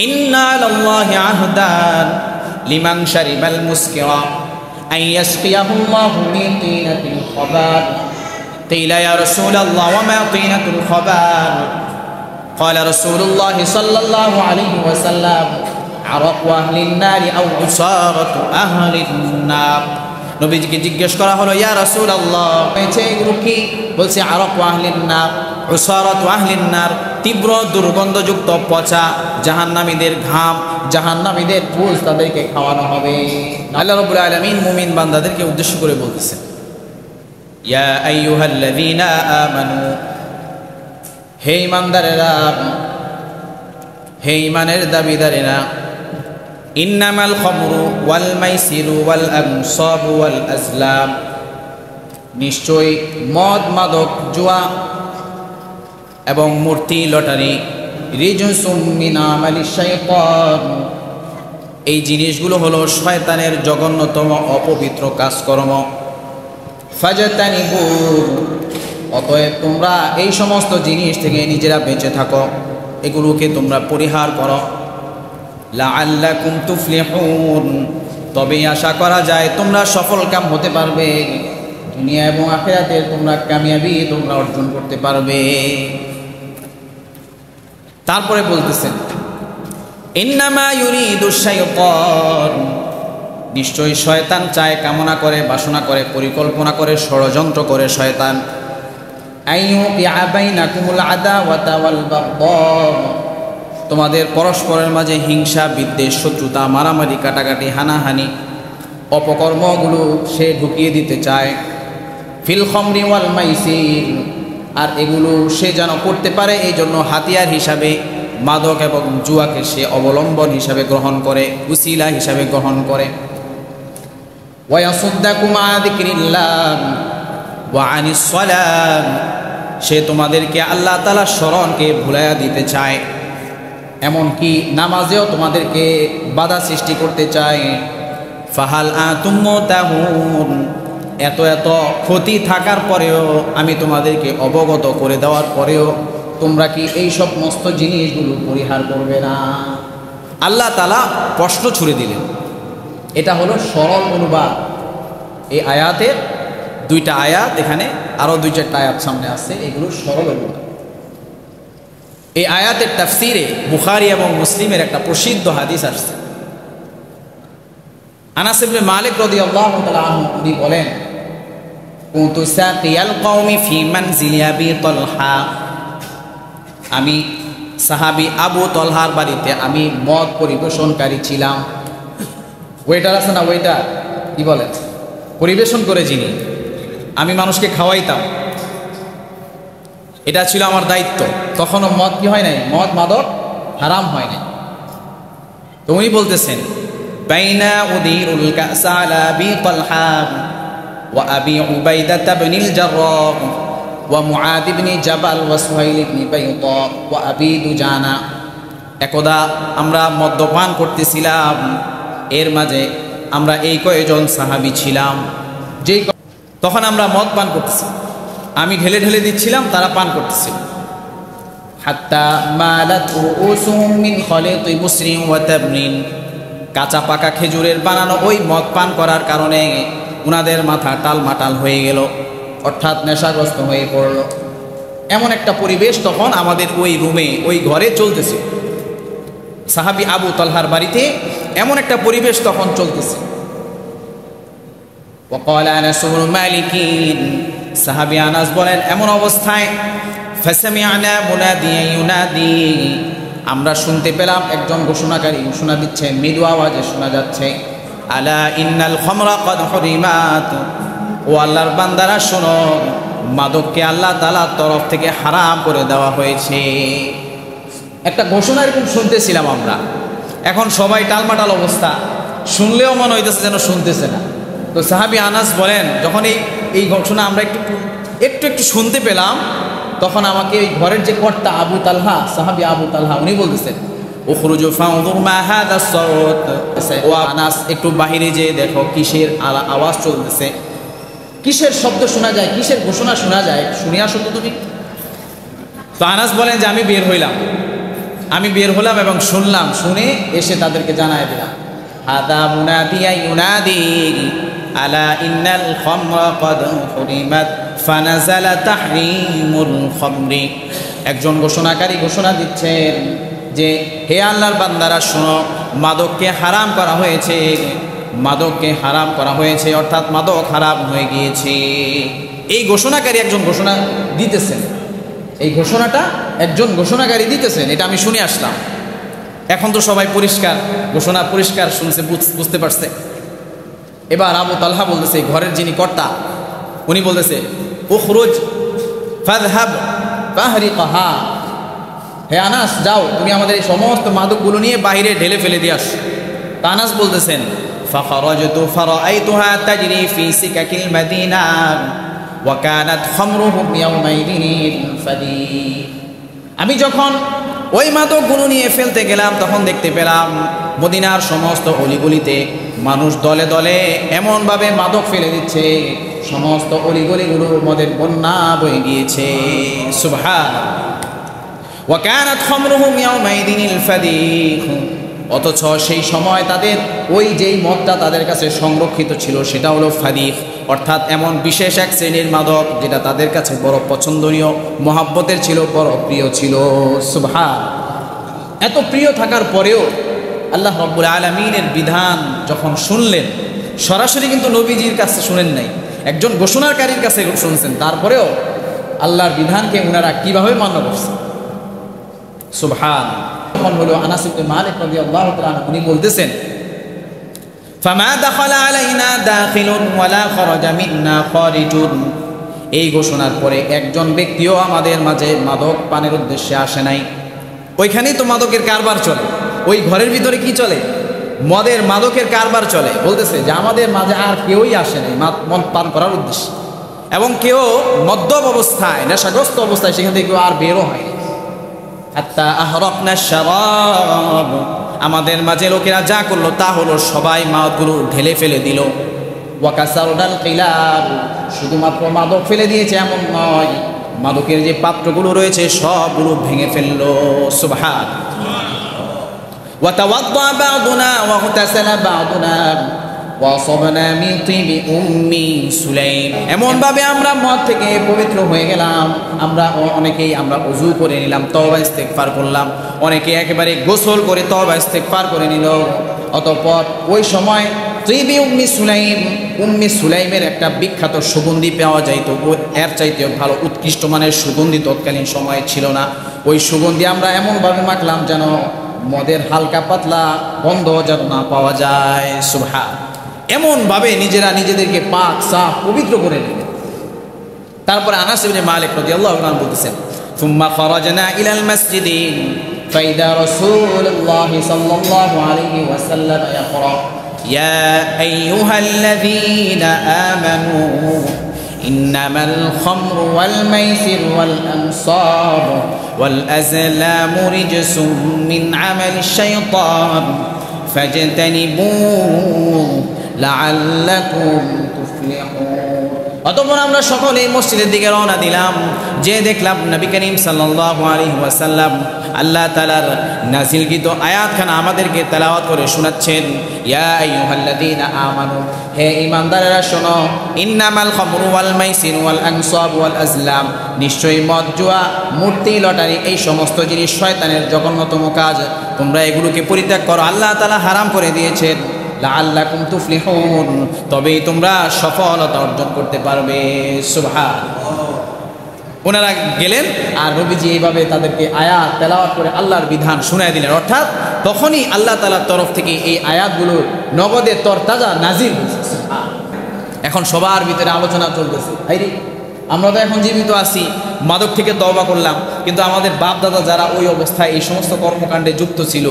ইন্না লিল্লাহি আহদান লিমান শারিবাল মুসকিরা আন ইয়াসকিয়াহু আল্লাহু মিন তিনাতিল খাবার قيل يا رسول الله وما طينة الخبال قال رسول الله صلى الله عليه وسلم عرق أهل النار أو عصارة أهل النار নবীজিকে জিজ্ঞেস করা হলো ইয়া রাসূলুল্লাহ এগুলো কি? বলছে আরাক আহলিন নার উসারাতু আহলিন নার, তীব্র দুর্গন্ধযুক্ত পচা জাহান্নামীদের ঘাম, জাহান্নামীদের পুজ তাদেরকে খাওয়ানো হবে। আল্লাহ রাব্বুল আলামিন মুমিন বান্দাদেরকে উদ্দেশ্য করে বলতেছেন ইয়া আইয়ুহাল্লাযীনা আমানু, হে ঈমানদারেরা, হে ঈমানের দাবিদারেরা, ইন্নামাল খামরু ওয়াল মাইসিরু ওয়াল আনসাবু ওয়াল আজলাম, নিশ্চয় মদ মাদক জুয়া এবং মূর্তি লটারি রিজসুম মিন আমালিশ শাইতান, এই জিনিসগুলো হলো শয়তানের জঘন্যতম অপবিত্র কাজকর্ম। ফাজতানিবু, অতএব তোমরা এই সমস্ত জিনিস থেকে নিজেরা বেঁচে থাকো, এগুলোকে তোমরা পরিহার করো। লাআল্লাকুম তুফলিহুন, তবে আশা করা যায় তোমরা সফলকাম হতে পারবে, দুনিয়া এবং আখিরাতে তোমরা কামিয়াবি তোমরা অর্জন করতে পারবে। তারপরে বলতেছেন ইন্নামা ইউরিদুশ শাইতান, নিশ্চয়ই শয়তান চায়, কামনা করে, বাসনা করে, পরিকল্পনা করে, ষড়যন্ত্র করে শয়তান আইয়ুকিআ বাইনাকুমুল আদাওয়াতা ওয়াল বাগদা, তোমাদের পরস্পরের মাঝে হিংসা বিদ্বেষ শত্রুতা মারামারি কাটাকাটি হানাহানি অপকর্মগুলো সে ঢুকিয়ে দিতে চায়। ফিল খামরি ওয়াল মাইসির, আর এগুলো সে যেন করতে পারে এই জন্য হাতিয়ার হিসাবে মাদক এবং জুয়াকে সে অবলম্বন হিসাবে গ্রহণ করে, উসিলা হিসাবে গ্রহণ করে। ওয়ায়াসুদ্দাকুম আন যিকরিল্লাহ ওয়া আনিস সালাত, সে তোমাদেরকে আল্লাহ তাআলার স্মরণকে ভুলাইয়া দিতে চায়, এমনকি নামাজেও তোমাদেরকে বাধা সৃষ্টি করতে চায়। ফাহাল আনতুম মুতাহুন, এত এত ক্ষতি থাকার পরেও, আমি তোমাদেরকে অবগত করে দেওয়ার পরেও তোমরা কি এই সমস্ত জিনিসগুলো পরিহার করবে না? আল্লাহ তাআলা প্রশ্ন ছুড়ে দিলেন। এটা হলো সরল অনুবাদ। এই আয়াতের দুইটা আয়াত, এখানে আরও দুই চারটা আয়াত সামনে আছে, এগুলো সরল অনুবাদ। এই আয়াতের তাফসিরে বুখারী এবং মুসলিমের একটা প্রসিদ্ধ হাদিস আসছে। আনাস ইবনে মালিক রাদিয়াল্লাহু তাআলা আনহু তিনি বলেন কুনতু সাকিয়াল কওমি ফি মানজিলি আবি তালহা, আমি সাহাবী আবু তালহার বাড়িতে আমি মদ পরিবেশনকারী ছিলাম। ওয়েটার আছে না, ওয়েটার কি বলে, পরিবেশন করে যিনি, আমি মানুষকে খাওয়াইতাম, এটা ছিল আমার দায়িত্ব। তখনও মদ কি হয় নাই, মদ মাদক হারাম হয় নাই। তো উনি বলতেছেন বাইনা উদিরুল কাস আলা আবি তালহা ওয়া আবি উবাইদাহ ইবনুল জাররাহ ওয়া মুআদ ইবনে জাবাল ওয়া সুহাইল ইবনে বাইদা ওয়া আবি দুজানা, একদা আমরা মদ্যপান করতেছিলাম, এর মাঝে আমরা এই কয়েকজন সাহাবী ছিলাম, যেই তখন আমরা মদ পান করতেছি, আমি ঢেলে ঢেলে দিচ্ছিলাম, তারা পান করতেছিল। হাত্তা মালাত রুউসুহুম মিন খালিতি মুসরিন ওয়া তাবরিন, কাঁচা পাকা খেজুরের বানানো ওই মদ পান করার কারণে উনাদের মাথা টালমাটাল হয়ে গেল, অর্থাৎ নেশাগ্রস্ত হয়ে পড়ল। এমন একটা পরিবেশ তখন আমাদের ওই রুমে, ওই ঘরে চলতেছে। সাহাবী আবু তালহার বাড়িতে এমন একটা পরিবেশ তখন চলতেছে। وقال أنس بن مالك, সাহাবী আনাস বলেন এমন অবস্থায় ফাসামি'না মুনাদিয়ান ইউনাদি, আমরা শুনতে পেলাম একজন ঘোষণাকারী ঘোষণা দিচ্ছে, মৃদু আওয়াজে শোনা যাচ্ছে, আলা ইন্নাল খামরা ক্বাদ হুরিমাত, ও আল্লাহর বান্দারা শোনো, মাদককে আল্লাহ তাআলার তরফ থেকে হারাম করে দেওয়া হয়েছে। একটা ঘোষণা এরকম শুনতেছিলাম আমরা। এখন সবাই টালমাটাল অবস্থা, শুনলেও মনে হইতেছে যেন শুনতেছে না। তো সাহাবী আনাস বলেন যখন এই ঘটনা আমরা একটু শুনতে পেলাম, তখন আমাকে ওই ঘরের যে কর্তা আবু তালহা, সাহাবী আবু তালহা, উনি বলতেছেন উখরুজু ফানজুর মা হাদা সাউত, ও আনাস একটু বাহিরে যেয়ে দেখো কিসের আওয়াজ চলতেছে, কিসের শব্দ শোনা যায়, কিসের ঘোষণা শোনা যায়, শুনে আসো তো তুমি। তো আনাস বলেন যে আমি বের হইলাম, আমি বের হলাম এবং শুনলাম, শুনে এসে তাদেরকে জানায় দিলাম, হাদা মুনাদিয়া ইউনাদি আলা ইন্নাল খামরা ক্বাদ হুরিমাত ফানাজালা তাহরিমুল খামরি। একজন ঘোষণাকারী ঘোষণা দিচ্ছেন যে হে আল্লাহর বান্দারা শোনো, মাদককে হারাম করা হয়েছে, মাদককে হারাম করা হয়েছে, অর্থাৎ মাদক হারাম হয়ে গিয়েছে। এই ঘোষণাকারী একজন ঘোষণা দিতেছেন, এই ঘোষণাটা একজন ঘোষণাকারী দিতেছেন, এটা আমি শুনে আসলাম। এখন তো সবাই পরিষ্কার, ঘোষণা পরিষ্কার শুনছে, বুঝতে পারছে। এবার আবু তালহা বলতেছে, ঘরের যিনি কর্তা উনি বলতেছে, উখরুজ ফাযহাব ফাহরিকহা, হে আনাস যাও, তুমি আমাদের এই সমস্ত মাদকগুলো নিয়ে বাইরে ঢেলে ফেলে দিয়ে আস। তা আনাস বলতেছেন, ফাখারাজতু ফারাআইতুহা তাজরি ফি সিকাকিল মাদিনা ওয়া কানাত খামরুহুম ইয়াওমাইদিন ফাদি। আমি যখন ওই মাদকগুলো নিয়ে ফেলতে গেলাম তখন দেখতে পেলাম মদিনার সমস্ত অলিগলিতে মানুষ দলে দলে এমনভাবে মাদক ফেলে দিচ্ছে, সমস্ত অলিগলিগুলো মদের বন্যা বয়ে গিয়েছে। সুবহানাল্লাহ। ওয়া কানাত খামরুহুম ইয়াওমাইদিন ফাদিহ, অথচ সেই সময় তাদের ওই যেই মদটা তাদের কাছে সংরক্ষিত ছিল সেটা হলো ফাদিহ, অর্থাৎ এমন বিশেষ এক শ্রেণীর মাদক যেটা তাদের কাছে বড় পছন্দনীয়, মহাব্বতের ছিল, বড় প্রিয় ছিল। সুবহানাল্লাহ। এত প্রিয় থাকার পরেও আল্লাহ রাব্বুল আলামিনের বিধান যখন শুনলেন, সরাসরি কিন্তু নবীজির কাছে শুনেন নাই, একজন ঘোষণাকারীর কাছে শুনছেন, তারপরেও আল্লাহর বিধানকে ওনারা কিভাবে মান্য করছেন। সুবহানাল্লাহ। তখন হলো আনাস ইবনে মালিক রাদিয়াল্লাহু তাআলা উনি বলতেছেন, ফামা দাখালা আলাইনা দাখিলুন ওয়ালা খারাজা মিন্না খারিজুন। এই ঘোষণার পরে একজন ব্যক্তিও আমাদের মাঝে মাদক পানের উদ্দেশ্যে আসে নাই। ওইখানেই তো মাদকের কারবার চলে, ওই ঘরের ভিতরে কি চলে, মদের মাদকের কারবার চলে। বলতেছে যে আমাদের মাঝে আর কেউই আসে নাই মদ পান করার উদ্দেশ্যে, এবং কেউ মদ্যপ অবস্থায়, নেশাগ্রস্ত অবস্থায় সেখান থেকে কেউ আর বেরো হয়। হাত্তা আহরাকনা শারাব, আমাদের মাঝে লোকেরা যা করলো তা হলো সবাই মাদকগুলো ঢেলে ফেলে দিল। ওয়া কাসারুল খিলাব, শুধুমাত্র মাদক ফেলে দিয়েছে এমন নয়, মাদকের যে পাত্রগুলো রয়েছে সবগুলো ভেঙে ফেললো। সুবহানাল্লাহ। ওয়া তাওয়াদ্দা বা'দুনা ওয়া ইগতাসালা বা'দুনা ওয়া সাবনা মিন তিবি উম্মি সুলাইম। এমন ভাবে আমরা মদ থেকে পবিত্র হয়ে গেলাম, আমরা অনেকেই আমরা ওযু করে নিলাম, তওবা ইস্তেগফার করলাম, অনেকে একেবারে গোসল করে তওবা ইস্তেগফার করে নিল। অতঃপর ওই সময় তিবি উম্মি সুলাইম, উম্মি সুলাইমের একটা বিখ্যাত সুগন্ধি পাওয়া যাইত, এর চাইতেও ভালো উৎকৃষ্ট মানের সুগন্ধি তৎকালীন সময়ে ছিল না। ওই সুগন্ধি আমরা এমনভাবে মাখলাম যেন মদের হালকা পাতলা গন্ধ যেন না পাওয়া যায়। সুবহানাল্লাহ। এমনভাবে নিজেরা নিজেদেরকে পাক সাফ পবিত্র করে নিলেন। তারপরে আনাস ইবনে মালিক রাদিয়াল্লাহু আনহু বলতেছেন, সুম্মা খারাজনা ইলাল মাসজিদি ফাইদা রাসূলুল্লাহ সাল্লাল্লাহু আলাইহি ওয়াসাল্লাম ইয়াকরা ইয়া আইয়ুহাল্লাযীনা আমানু ইন্নামাল খামরু ওয়াল মাইসিরু ওয়াল আনসাবু ওয়াল আজলামু রিজসুম মিন আমালিশ শাইতান ফাজতানিবুহু লাআল্লাকুম তুফলিহুন। অতঃপর আমরা সকলেই মসজিদের দিকে রওনা দিলাম, যে দেখলাম নবী করিম সাল্লাল্লাহু আলাইহি ওয়াসাল্লাম আল্লাহ তাআলার নাযিলকৃত আয়াতখানা আমাদেরকে তেলাওয়াত করে শোনাচ্ছেন। ইয়া আইয়ুহাল্লাযীনা আমানু, হে ঈমানদারেরা শোনো, ইন্নামাল খামরু ওয়াল মাইসির ওয়াল আনসাব ওয়াল আজলাম, নিশ্চয়ই মদ, জুয়া, মূর্তি, লটারি এই সমস্ত জিনিস শয়তানের জঘন্যতম কাজ, তোমরা এগুলোকে পরিত্যাগ করো, আল্লাহ তাআলা হারাম করে দিয়েছেন। লাআল্লাকুম তুফলিহুন, তবেই তোমরা সফলতা অর্জন করতে পারবে। সুবহানাল্লাহ। ওনারা গেলেন আর নবীজি এইভাবে তাদেরকে আয়াত তেলাওয়াত করে আল্লাহর বিধান শুনায় দিলেন। অর্থাৎ তখনই আল্লাহ তাআলার তরফ থেকে এই আয়াতগুলো নগদে তরতাজা নাজিল হয়েছে। এখন সবার ভিতরে আলোচনা চলতেছে, আইরে আমরা তো এখন জীবিত আছি, মাদক থেকে তওবা করলাম, কিন্তু আমাদের বাপ দাদা যারা ওই অবস্থায় এই সমস্ত কর্মকাণ্ডে যুক্ত ছিল,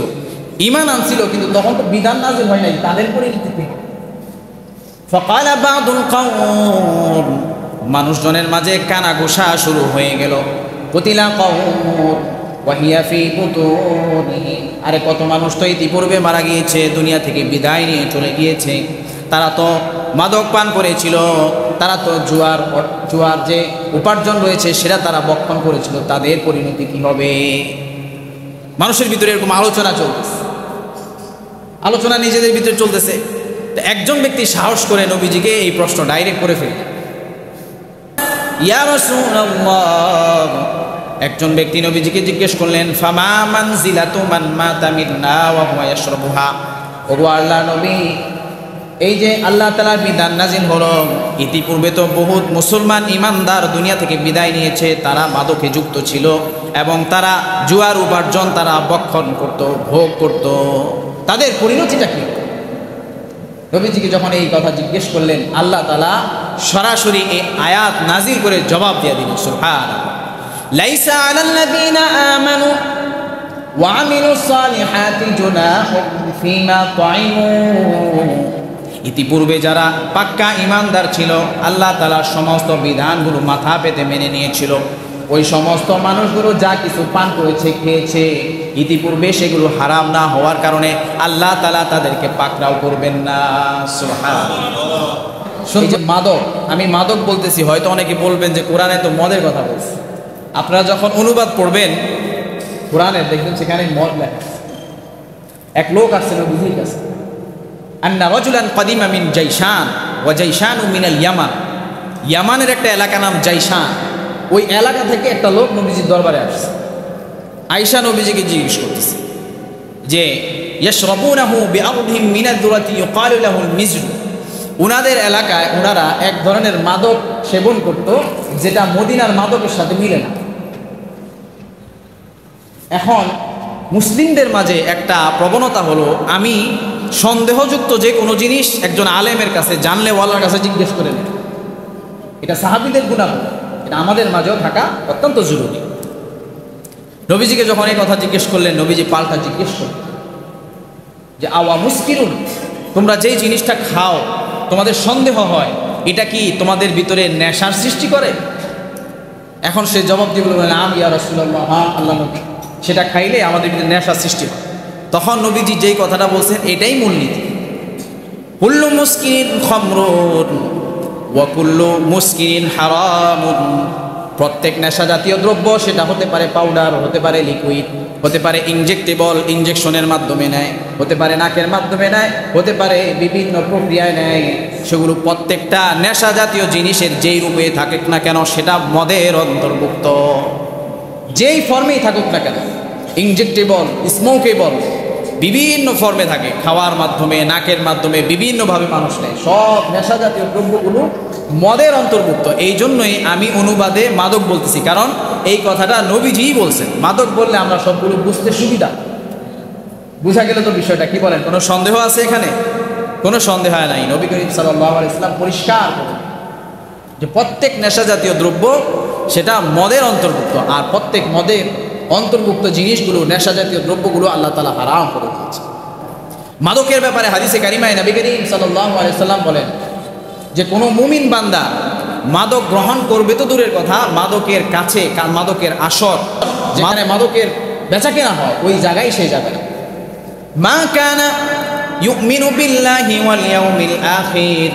ঈমান আনছিল, কিন্তু তখন তো বিধান নাজিল হয় নাই, তাদের পরিণতি কি? ফাকালা বা'দুল কওম, মানুষজনের মাঝে কানা ঘোষা শুরু হয়ে গেল। কুতিলা কওম ওয়া হিয়া ফি বুতুনিহিম, আরে কত মানুষ তো ইতিপূর্বে মারা গিয়েছে, দুনিয়া থেকে বিদায় নিয়ে চলে গিয়েছে, তারা তো মাদক পান করেছিল, তারা তো জুয়ার যে উপার্জন রয়েছে সেটা তারা বক্ষণ করেছিল, তাদের পরিণতি কি হবে? মানুষের ভিতরে এরকম আলোচনা চলতেছে, আলোচনা নিজেদের ভিতরে চলতেছে। তো একজন ব্যক্তি সাহস করে নবীজিকে এই প্রশ্ন ডাইরেক্ট করে ফেললেন, ইয়া রাসূলুল্লাহ, একজন ব্যক্তি নবীজিকে জিজ্ঞেস করলেন, ফামা মানজিলাতু মান মাতা মিন্না ওয়া হুয়া ইয়াশরাবুহা, ওগো আল্লাহর নবী, এই যে আল্লাহ তাআলার বিধান নাজিল হলো, ইতিপূর্বে তো বহুত মুসলমান ইমানদার দুনিয়া থেকে বিদায় নিয়েছে, তারা মাদকে যুক্ত ছিল এবং তারা জুয়ার উপার্জন তারা বক্ষণ করত, ভোগ করত, তাদের পরিণতিটা কি? নবীজিকে যখন এই কথা জিজ্ঞেস করলেন, আল্লাহ তাআলা সরাসরি এই আয়াত নাজিল করে জবাব দিয়ে দিলেন, সুবহানাল্লাহ, লাইসা আলাল্লাযীনা আমানু ওয়া আমিলুস সালিহাতি জুনাহুম ফীমা তাইমু, ইতিপূর্বে যারা পাক্কা ইমানদার ছিল, আল্লাহ তাআলার সমস্ত বিধানগুলো মাথা পেতে মেনে নিয়েছিল, ওই সমস্ত মানুষগুলো যা কিছু পান করেছে, খেয়েছে, ইতিপূর্বে সেগুলো হারাম না হওয়ার কারণে আল্লাহ তাআলা তাদেরকে পাকড়াও করবেন না। সুবহানাল্লাহ। শুনছে মাদক, আমি মাদক বলতেছি, হয়তো অনেকে বলবেন যে কোরআনে তো মদের কথা বলছে। আপনারা যখন অনুবাদ পড়বেন কোরআনে, দেখবেন সেখানে মদ লেখা আছে। এক লোক আসছে নবীজির কাছে, আন্না রাজুলান কাদিমা মিন জাইশান ওয়া জাইশানু মিনাল ইয়ামান, ইয়ামানের একটা এলাকা নাম জাইশান, ওই এলাকা থেকে একটা লোক নবীজির দরবারে আসছে। আয়েশা নবীজিকে জিজ্ঞেস করতেছে যে ইয়াশরাবুনাহু বিআরদিহিম মিনাদ দুরাতি ইউকালু লাহুল মিজর, উনাদের এলাকায় ওনারা এক ধরনের মাদক সেবন করত যেটা মদিনার মাদকের সাথে মিলে না। এখন মুসলিমদের মাঝে একটা প্রবণতা হলো, আমি সন্দেহযুক্ত যে কোনো জিনিস একজন আলেমের কাছে, জানলে ওয়ালার কাছে জিজ্ঞেস করে নেন। এটা সাহাবীদের গুনাহ, এটা আমাদের মাঝেও থাকা অত্যন্ত জরুরি। নবীজিকে যখন এই কথা জিজ্ঞেস করলেন, নবীজি পাল্টা জিজ্ঞেস করলেন যে আওয়া মুসকিরুন, তোমরা যেই জিনিসটা খাও তোমাদের সন্দেহ হয়, এটা কি তোমাদের ভিতরে নেশার সৃষ্টি করে? এখন সে জবাব দিয়ে বললেন, আম ইয়া রাসূলুল্লাহ, হ্যাঁ আল্লাহ নবী, সেটা খাইলে আমাদের ভিতরে নেশার সৃষ্টি হয়। তখন নবীজি যেই কথাটা বলছেন এটাই মূলনীতি, কুল্লু মুসকিরিন খামরুন ওয়া কুল্লু মুসকিরিন হারামুন, প্রত্যেক নেশা জাতীয় দ্রব্য, সেটা হতে পারে পাউডার, হতে পারে লিকুইড, হতে পারে ইনজেক্টেবল, ইনজেকশনের মাধ্যমে নেয়, হতে পারে নাকের মাধ্যমে নেয়, হতে পারে বিভিন্ন প্রক্রিয়ায় নেয়, সেগুলো প্রত্যেকটা নেশা জাতীয় জিনিসের যেই রূপে থাকুক না কেন সেটা মদের অন্তর্ভুক্ত, যেই ফর্মেই থাকুক না কেন, ইনজেক্টেবল, স্মোকেবল, বিভিন্ন ফর্মে থাকে, খাওয়ার মাধ্যমে, নাকের মাধ্যমে, বিভিন্নভাবে মানুষ নেয়, সব নেশা জাতীয় দ্রব্যগুলো মদের অন্তর্ভুক্ত। এই জন্যই আমি অনুবাদে মাদক বলতেছি, কারণ এই কথাটা নবীজিই বলছেন। মাদক বললে আমরা সবগুলো বুঝতে সুবিধা, বুঝা গেলে তো বিষয়টা কি বলেন, কোনো সন্দেহ আছে এখানে? কোনো সন্দেহ নাই। নবী করিম সাল্লাল্লাহু আলাইহি ওয়াসাল্লাম পরিষ্কার বলেন যে প্রত্যেক নেশা জাতীয় দ্রব্য সেটা মদের অন্তর্ভুক্ত, আর প্রত্যেক মদের অন্তর্ভুক্ত জিনিসগুলো, নেশা জাতীয় দ্রব্যগুলো আল্লাহ তাআলা হারাম করে দিয়েছে। মাদকের ব্যাপারে হাদিসে কারিমায় নবী করিম সাল্লাল্লাহু আলাইহি ওয়াসাল্লাম বলেন যে কোনো মুমিন বান্দা মাদক গ্রহণ করবে তো দূরের কথা, মাদকের কাছে, মাদকের আসর যেখানে মাদকের বেচাকেনা হয় ওই জায়গায় সে যাবে না। মা কানা ইউমিনু বিল্লাহি ওয়াল ইয়াউমিল আখির,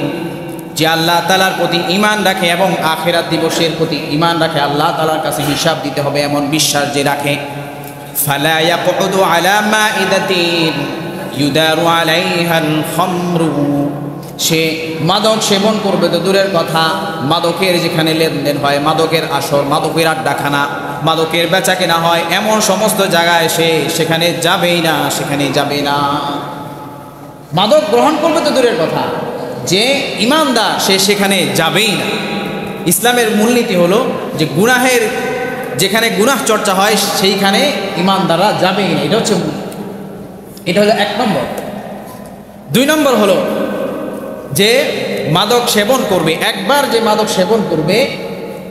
যে আল্লাহ তাআলার প্রতি ঈমান রাখে এবং আখিরাত দিবসের প্রতি ঈমান রাখে, আল্লাহ তাআলার কাছে হিসাব দিতে হবে এমন বিশ্বাস যে রাখে, ফালা ইয়াকুদু আলা মাইদাতিন ইউদারু আলাইহাল খামরু, সে মাদক সেবন করবে তো দূরের কথা, মাদকের যেখানে লেনদেন হয়, মাদকের আসর, মাদকের আড্ডাখানা, মাদকের বেচাকেনা হয়, এমন সমস্ত জায়গায় সে সেখানে যাবেই না, সেখানে যাবে না। মাদক গ্রহণ করবে তো দূরের কথা, যে ইমানদার সে সেখানে যাবেই না। ইসলামের মূলনীতি হলো যে গুনাহের যেখানে গুনাহ চর্চা হয় সেইখানে ইমানদাররা যাবেই না, এটা হচ্ছে মূল। এটা হলো এক নম্বর। দুই নম্বর হলো যে মাদক সেবন করবে, একবার যে মাদক সেবন করবে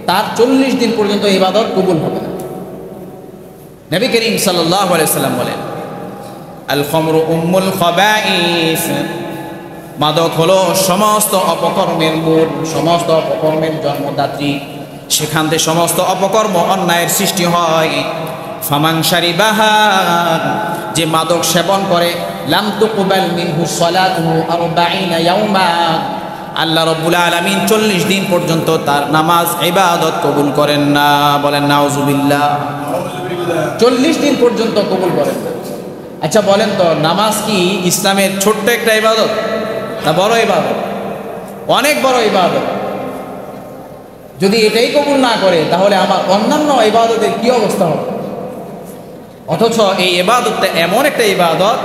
তার 40 দিন পর্যন্ত ইবাদত কবুল হবে না। নবী করিম সাল্লাল্লাহু আলাইহি ওয়াসাল্লাম বলেন, আল খামরু উম্মুল খাবাইস, মাদক হলো সমস্ত অপকর্মের মূল, সমস্ত অপকর্মের জন্মদাত্রী, সেখান থেকে সমস্ত অপকর্ম অন্যায়ের সৃষ্টি হয়। ফামান শারিবাহা, যে মাদক সেবন করে, লাম তুকবাল মিনহু সালাতুহু 40 ইয়াওমা, আল্লাহ রাব্বুল আলামিন 40 দিন পর্যন্ত তার নামাজ ইবাদত কবুল করেন না। বলেন নাউজুবিল্লাহ। 40 দিন পর্যন্ত কবুল করেন না। আচ্ছা বলেন তো, নামাজ কি ইসলামের ছোট্ট একটা ইবাদত না বড় ইবাদত? অনেক বড় ইবাদত। যদি এটাই কবুল না করে তাহলে আমার অন্যান্য ইবাদতের কি অবস্থা হবে? অথচ এই ইবাদতটা এমন একটা ইবাদত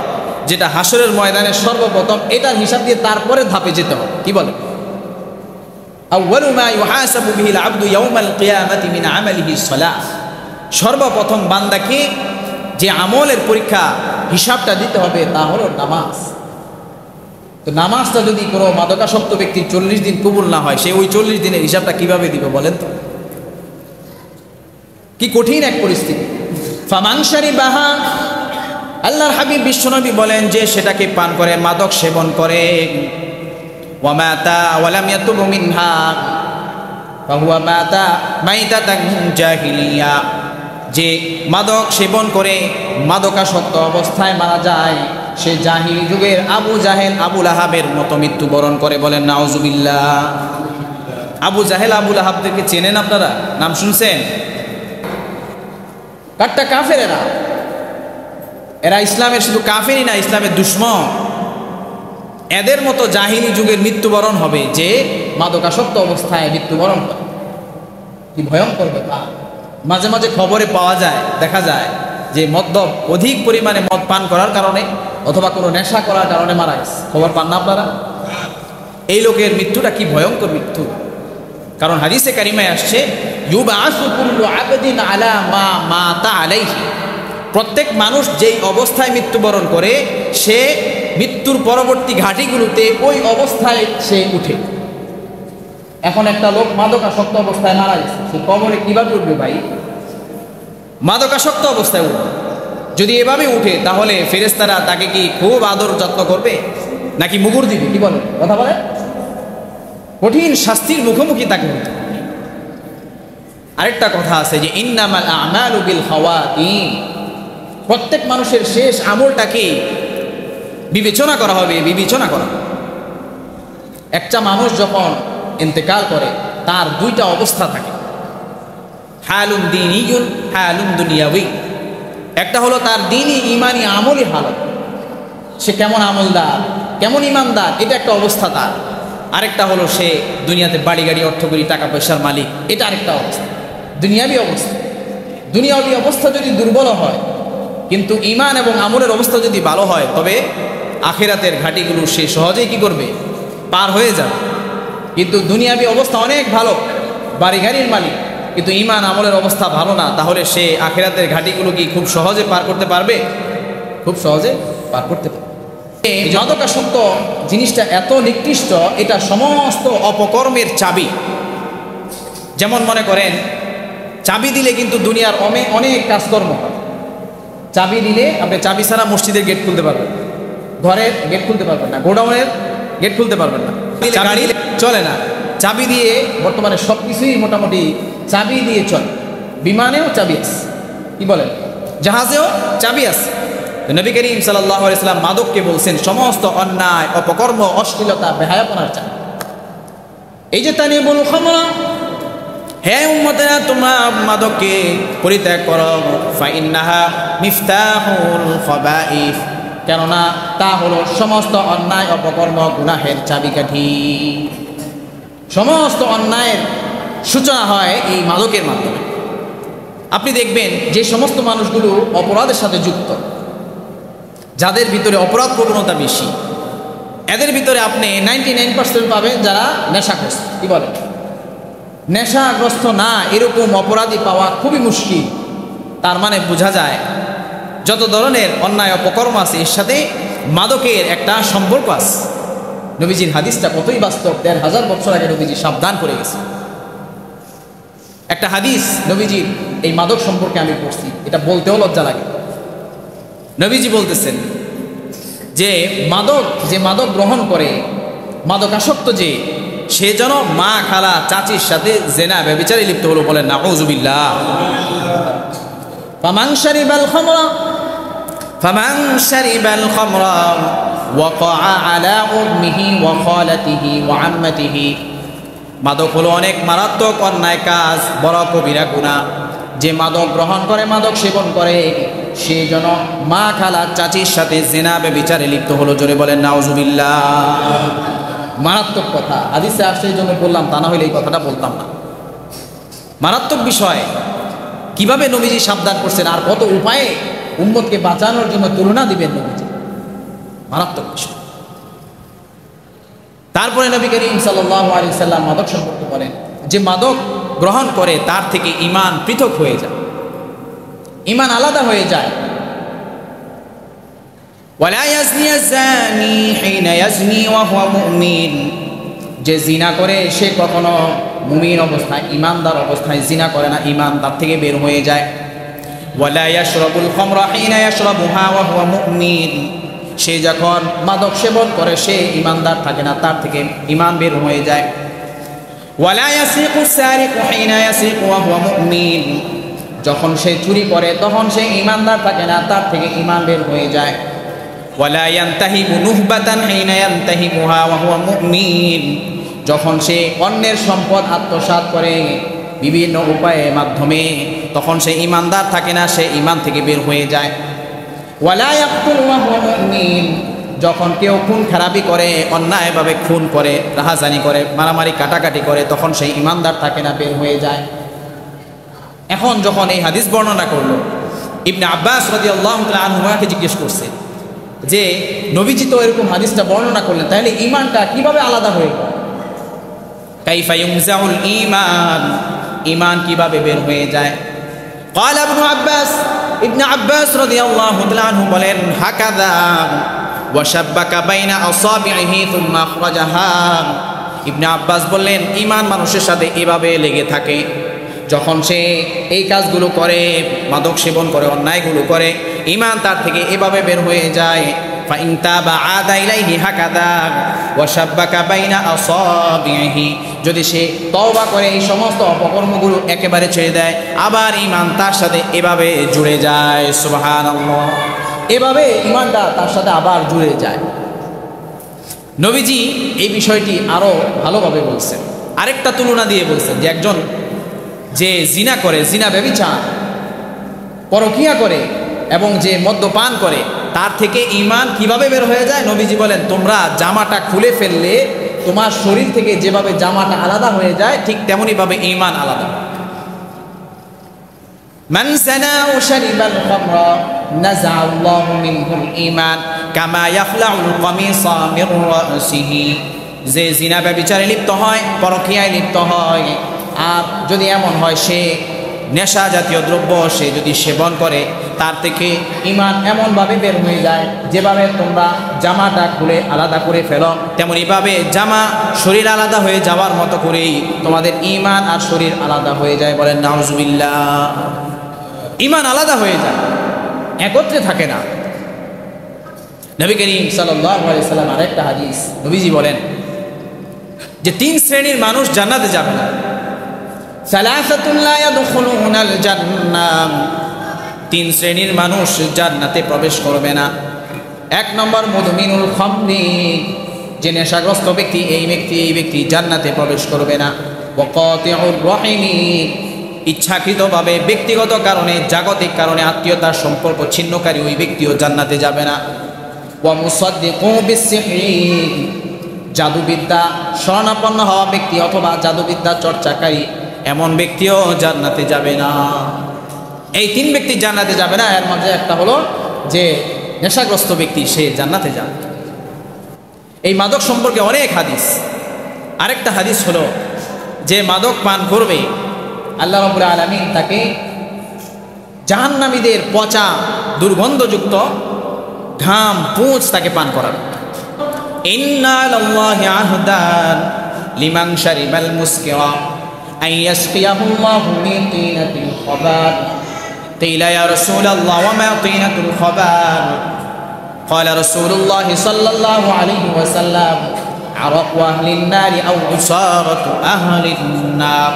যেটা হাসরের ময়দানে সর্বপ্রথম এটার হিসাব দিয়ে তারপরে ধাপে যেতে হবে। কি বলে? আউয়ালু মা ইউহাসাবু বিহিল আবদু ইয়াউমাল কিয়ামাতি মিন আমালিহি সালাহ। সর্বপ্রথম বান্দাকে যে আমলের পরীক্ষা হিসাবটা দিতে হবে তা হলো নামাজ। তো নামাজটা যদি কোনো মাদকাসক্ত ব্যক্তির 40 দিন কবুল না হয়, সে ওই 40 দিনের হিসাবটা কিভাবে দিবে বলেন তো? কি কঠিন এক পরিস্থিতি। ফামান শারিবাহা, আল্লাহর হাবিব বিশ্বনবী বলেন যে সেটাকে পান করে, মাদক সেবন করে, ওয়া মাতা ওয়া লাম ইয়াতুবু মিনহা ফাহুয়া মাতা মাইতাতান জাহিলিয়া। যে মাদক সেবন করে মাদকাসক্ত অবস্থায় মারা যায়, সে জাহিলি যুগের আবু জাহেল আবুল আহাবের মতো মৃত্যুবরণ করে। বলেন নাউজুবিল্লাহ। আবু জাহেল আবুল আহাবদেরকে চেনেন আপনারা? নাম শুনছেন? কাট্টা কাফের এরা। এরা ইসলামের শুধু কাফেরই না, ইসলামের দুশমন। এদের মতো জাহিলি যুগের মৃত্যুবরণ হবে যে মাদকাসক্ত অবস্থায় মৃত্যুবরণ করে। কি ভয়ঙ্কর ব্যাপার। মাঝে মাঝে খবরে পাওয়া যায়, দেখা যায় যে অধিক পরিমাণে মদ পান করার কারণে অথবা কোনো নেশা করার কারণে মারা গেছে। খবর পান না আপনারা? এই লোকের মৃত্যুটা কি ভয়ঙ্কর মৃত্যু। কারণ হাদিসে কারিমায় আসছে, ইউবাসু কুল্লু আবদিন আলা মা মাতা আলাইহি। প্রত্যেক মানুষ যেই অবস্থায় মৃত্যুবরণ করে, সে মৃত্যুর পরবর্তী ঘাটিগুলোতে ওই অবস্থায় সে উঠে। এখন একটা লোক মাদকাসক্ত অবস্থায় মারা গেছে, সে কবরে কিভাবে উঠবে ভাই? মাদকাসক্ত অবস্থায় উঠবে। যদি এভাবে উঠে তাহলে ফেরেশতারা তাকে কি খুব আদর যত্ন করবে নাকি মুগুর দিবে? কি বলে কথা বলে? কঠিন শাস্তির মুখোমুখি তাকে হতে। আরেকটা কথা আছে যে ইন্নামাল আমালু বিল খাওয়াতিম। প্রত্যেক মানুষের শেষ আমলটাকে বিবেচনা করা হবে, বিবেচনা করা। একটা মানুষ যখন ইন্তেকাল করে তার দুইটা অবস্থা থাকে, হালুন দীনিয়ুন হালুন দুনিয়াবি। একটা হলো তার দ্বীনি ঈমানি আমলি হালত, সে কেমন আমলদার কেমন ঈমানদার, এটা একটা অবস্থা তার। আরেকটা হলো সে দুনিয়াতে বাড়ি গাড়ি অর্থ করি টাকা পয়সার মালিক, এটা আরেকটা অবস্থা, দুনিয়াবি অবস্থা। দুনিয়াবি অবস্থা যদি দুর্বল হয় কিন্তু ঈমান এবং আমলের অবস্থা যদি ভালো হয়, তবে আখিরাতের ঘাটিগুলো সে সহজেই কি করবে? পার হয়ে যাবে। কিন্তু দুনিয়াবি অবস্থা অনেক ভালো, বাড়ি গাড়ির মালিক, কিন্তু ঈমান আমলের অবস্থা ভালো না, তাহলে সে আখিরাতের ঘাটিগুলো কি খুব সহজে পার করতে পারবে? খুব সহজে পার করতে পারবে। এই মাদকাসক্ত জিনিসটা এত নিকৃষ্ট, এটা সমস্ত অপকর্মের চাবি। যেমন মনে করেন, চাবি দিলে কিন্তু দুনিয়ার অনেক কাজকর্ম হয়। চাবি দিলে আপনি চাবি ছাড়া মসজিদের গেট খুলতে পারবেন, ঘরের গেট খুলতে পারবেন না, গোডাউনের গেট খুলতে পারবেন না, গাড়ি চলে না। চাবি দিয়ে বর্তমানে সব কিছুই মোটামুটি চাবি দিয়ে চলে। বিমানেও চাবি আছে, কি বলেন, জাহাজেও চাবি আছে। নবী করিম সাল্লাল্লাহু আলাইহি ওয়াসাল্লাম মাদককে বলছেন সমস্ত অন্যায় অপকর্ম অশ্লীলতা বেহায়াপনার চাবি। এই যে তানিবুল খামরা, হে উম্মতেরা তোমরা মাদককে পরিত্যাগ করো, ফাইন্নাহা মিফতাহুল খাবাইস, কেননা তা হলো সমস্ত অন্যায় অপকর্ম গুনাহের চাবিকাঠি। সমস্ত অন্যায়ের সূচনা হয় এই মাদকের মাধ্যমে। আপনি দেখবেন যে সমস্ত মানুষগুলো অপরাধের সাথে যুক্ত, যাদের ভিতরে অপরাধ প্রবণতা বেশি, এদের ভিতরে আপনি 99% পাবেন যারা নেশাগ্রস্ত। কি বলেন? নেশাগ্রস্ত না এরকম অপরাধী পাওয়া খুবই মুশকিল। তার মানে বোঝা যায় যত ধরনের অন্যায় অপকর্ম আছে এর সাথে মাদকের একটা সম্পর্ক আছে। নবীজির হাদিসটা কতই বাস্তব, ১৫০০ বছর আগে নবীজি সাবধান করে গেছে। একটা হাদিস নবীজির এই মাদক সম্পর্কে আমি পড়ছি, এটা বলতেও লজ্জা লাগে। নবীজি বলতেছেন যে মাদক গ্রহণ করে, মাদকাসক্ত যে, সে যেন মা খালা চাচির সাথে জেনা ব্যভিচারে লিপ্ত হলো। বলেন নাউযুবিল্লাহ। ফামান শারিবাল খামরা ওয়াকা আলা উম্মিহি ওয়া খালাতিহি ওয়া আম্মাতিহি। মাদক হলো অনেক মারাত্মক অন্যায় কাজ, বড় কবিরা গুনাহ। যে মাদক গ্রহণ করে, মাদক সেবন করে, সে যেন মা, খালা, চাচির সাথে জিনা ব্যভিচারে লিপ্ত হলো। জোরে বলেন নাউজুবিল্লাহ। মারাত্মক কথা, হাদিসে আসছে এই জন্য বললাম, তা না হলে এই কথাটা বলতাম না। মারাত্মক বিষয়, কিভাবে নবীজি সাবধান করছেন, আর কত উপায়ে উম্মতকে বাঁচানোর জন্য তুলনা দিবেন নবীজি। মারাত্মক বিষয়। তারপরে নবী করিম সাল্লাল্লাহু আলাইহি সাল্লাম মাদক সম্পর্কে বলেন যে মাদক গ্রহণ করে তার থেকে ঈমান পৃথক হয়ে যায়, ঈমান আলাদা হয়ে যায়। ওয়ালা ইয়াজনি আয-যানি হিনা ইয়াজনি ওয়া হুয়া মুমিন, যে জিনা করে সে কখনো মুমিন অবস্থায়, ঈমানদার অবস্থায় জিনা করে না, ঈমান তার থেকে বের হয়ে যায়। ওয়ালা ইয়াশরাবুল খামরা হিনা ইয়াশরাবুহা ওয়া হুয়া মুমিন, সে যখন মাদক সেবন করে সে ঈমানদার থাকে না, তার থেকে ঈমান বের হয়ে যায়। ওয়ালা ইয়াসিকু সারিকু হিনা ইয়াসিকু ওয়া হুয়া মুমিন, যখন সে চুরি করে তখন সে ঈমানদার থাকে না, তার থেকে ঈমান বের হয়ে যায়। ওয়ালা ইয়ানতাহিবু নুহবাতান হিনা ইয়ানতাহিবুহা ওয়া হুয়া মুমিন, যখন সে অন্যের সম্পদ আত্মসাৎ করে বিভিন্ন উপায়ে মাধ্যমে, তখন সে ঈমানদার থাকে না, সে ঈমান থেকে বের হয়ে যায়। ওয়ালা ইয়াকতুলু ওয়া হুয়া মুমিন, যখন কেউ খুন খারাপি করে, অন্যায়ভাবে খুন করে, রাহাজানি করে, মারামারি কাটাকাটি করে, তখন সেই ঈমানদার থাকে না, বের হয়ে যায়। এখন যখন এই হাদিস বর্ণনা করলো, ইবনে আব্বাস রাদিয়াল্লাহু তাআলা আনহুমাকে জিজ্ঞেস করছে যে নবীজি তো এরকম হাদিসটা বর্ণনা করলেন, তাহলে ঈমানটা কিভাবে আলাদা হয়ে গেল? কাইফা ইউনজাউল ঈমান, ঈমান কিভাবে বের হয়ে যায়? ক্বালা ইবনে আব্বাস রাদিয়াল্লাহু তাআলা আনহু বলেন, হাকাযা ওয়া শাব্বাকা বাইনা আসাবিহি থুম্মা আখরাজাহা। ইবনে আব্বাস বললেন, ঈমান মানুষের সাথে এভাবে লেগে থাকে, যখন সে এই কাজগুলো করে, মাদক সেবন করে, অন্যায়গুলো করে, ঈমান তার থেকে এভাবে বের হয়ে যায়। ফাইন তাবা আদা ইলাইহি হাকাযা ওয়া শাব্বাকা বাইনা আসাবিহি, যদি সে তওবা করে এই সমস্ত অপকর্মগুলো একেবারে ছেড়ে দেয়, আবার ঈমান তার সাথে এভাবে জুড়ে যায়। সুবহানাল্লাহ, এভাবে ঈমানটা তার সাথে আবার জুড়ে যায়। নবীজি এই বিষয়টি আরো ভালোভাবে বলছেন, আরেকটা তুলনা দিয়ে বলছেন যে একজন যে জিনা করে, জিনা ব্যভিচার, পরকিয়া করে এবং যে মদ্যপান করে, তার থেকে ঈমান কিভাবে বের হয়ে যায়? নবীজি বলেন, তোমরা জামাটা খুলে ফেললে তোমার শরীর থেকে যেভাবে জামাটা আলাদা হয়ে যায়, ঠিক তেমনি ভাবে ঈমান আলাদা। মান সানা ওয়া শারিবাল খামরা নাযাআল্লাহু মিনহুল ঈমান কামা ইয়াখলাউল কামিসা মির রাসিহি, যে জিনা ব্যভিচারে লিপ্ত হয়, পরকীয়ায় লিপ্ত হয়, আর যদি এমন হয় সে নেশা জাতীয় দ্রব্য সে যদি সেবন করে, তার থেকে ঈমান এমনভাবে বের হয়ে যায়, যেভাবে তোমরা জামাটা খুলে আলাদা করে ফেলো, তেমনিভাবে জামা শরীর আলাদা হয়ে যাওয়ার মতো করেই তোমাদের ঈমান আর শরীর আলাদা হয়ে যায়। বলেন নাউজুবিল্লাহ। ঈমান আলাদা হয়ে যায়, একত্রে থাকে না। নবী করিম সাল্লাল্লাহু আলাইহি সাল্লাম আরেকটা হাদিস, নবীজি বলেন যে 3 শ্রেণীর মানুষ জান্নাতে যাবে না। সালাসাতুন লা ইয়াদখুলুনাল জান্নাহ, 3 শ্রেণীর মানুষ জান্নাতে প্রবেশ করবে না। 1 নম্বর মুদমিনুল খামরি, যে নেশাগ্রস্ত ব্যক্তি, এই ব্যক্তি জান্নাতে প্রবেশ করবে না। ওয়া কাতিউর রাহিমি, ইচ্ছাকৃতভাবে ব্যক্তিগত কারণে, জাগতিক কারণে আত্মীয়তার সম্পর্ক ছিন্নকারী ওই ব্যক্তিও জান্নাতে যাবে না। ওয়া মুসাদ্দিকু বিসসিহরি, জাদুবিদ্যা শরণাপন্ন হওয়া ব্যক্তি অথবা জাদুবিদ্যা চর্চাকারী এমন ব্যক্তিও জান্নাতে যাবে না। এই 3 ব্যক্তি জান্নাতে যাবে না। এর মধ্যে একটা হলো যে নেশাগ্রস্ত ব্যক্তি, সে জান্নাতে যাবে। এই মাদক সম্পর্কে অনেক হাদিস। আরেকটা হাদিস হলো যে মাদক পান করবে, আল্লাহ রাব্বুল আলামিন তাকে জাহান্নামীদের পচা দুর্গন্ধযুক্ত ঘাম, পুঁজ তাকে পান করাবে। ইন্না লিল্লাহি আহদান লিমান শারিবাল মুসকিরা আন ইয়াসকিয়াহুল্লাহু মিন তিনাতিল খাবার। قيل يا رسول الله وما طينة الخبال؟ قال رسول الله صلى الله عليه وسلم عرق أهل النار أو عصارة أهل النار।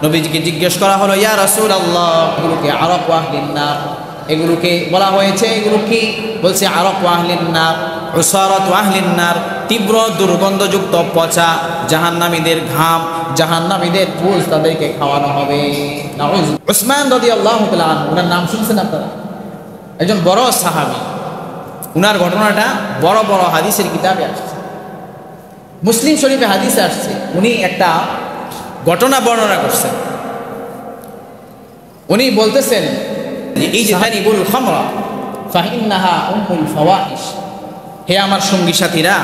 নবীজিকে জিজ্ঞেস করা হলো, ইয়া রাসূলুল্লাহ, এগুলোকে আরাক আহলিন নার, এগুলোকে বলা হয়েছে, এগুলো কি বলছে আরক আহলিন নার, উসারাত আহলিন নার, তীব্র দুর্গন্ধযুক্ত পচা জাহান্নামীদের ঘাম, জাহান্নামীদের পুজ তাদেরকে খাওয়ানো হবে। উসমান রাদিয়াল্লাহু তাআলা আনহু, ওনার নাম শুনছেন আপনারা? একজন বড় সাহাবী। উনার ঘটনাটা বড় বড় হাদিসের কিতাবে আসছে, মুসলিম শরীফে হাদিসে আসছে। উনি একটা ঘটনা বর্ণনা করছেন। উনি বলতেছেন এই যে তানিবুল খামরা ফাইন্নাহা উম্মুল ফাওয়াহিশ, হে আমার সঙ্গী সাথীরা,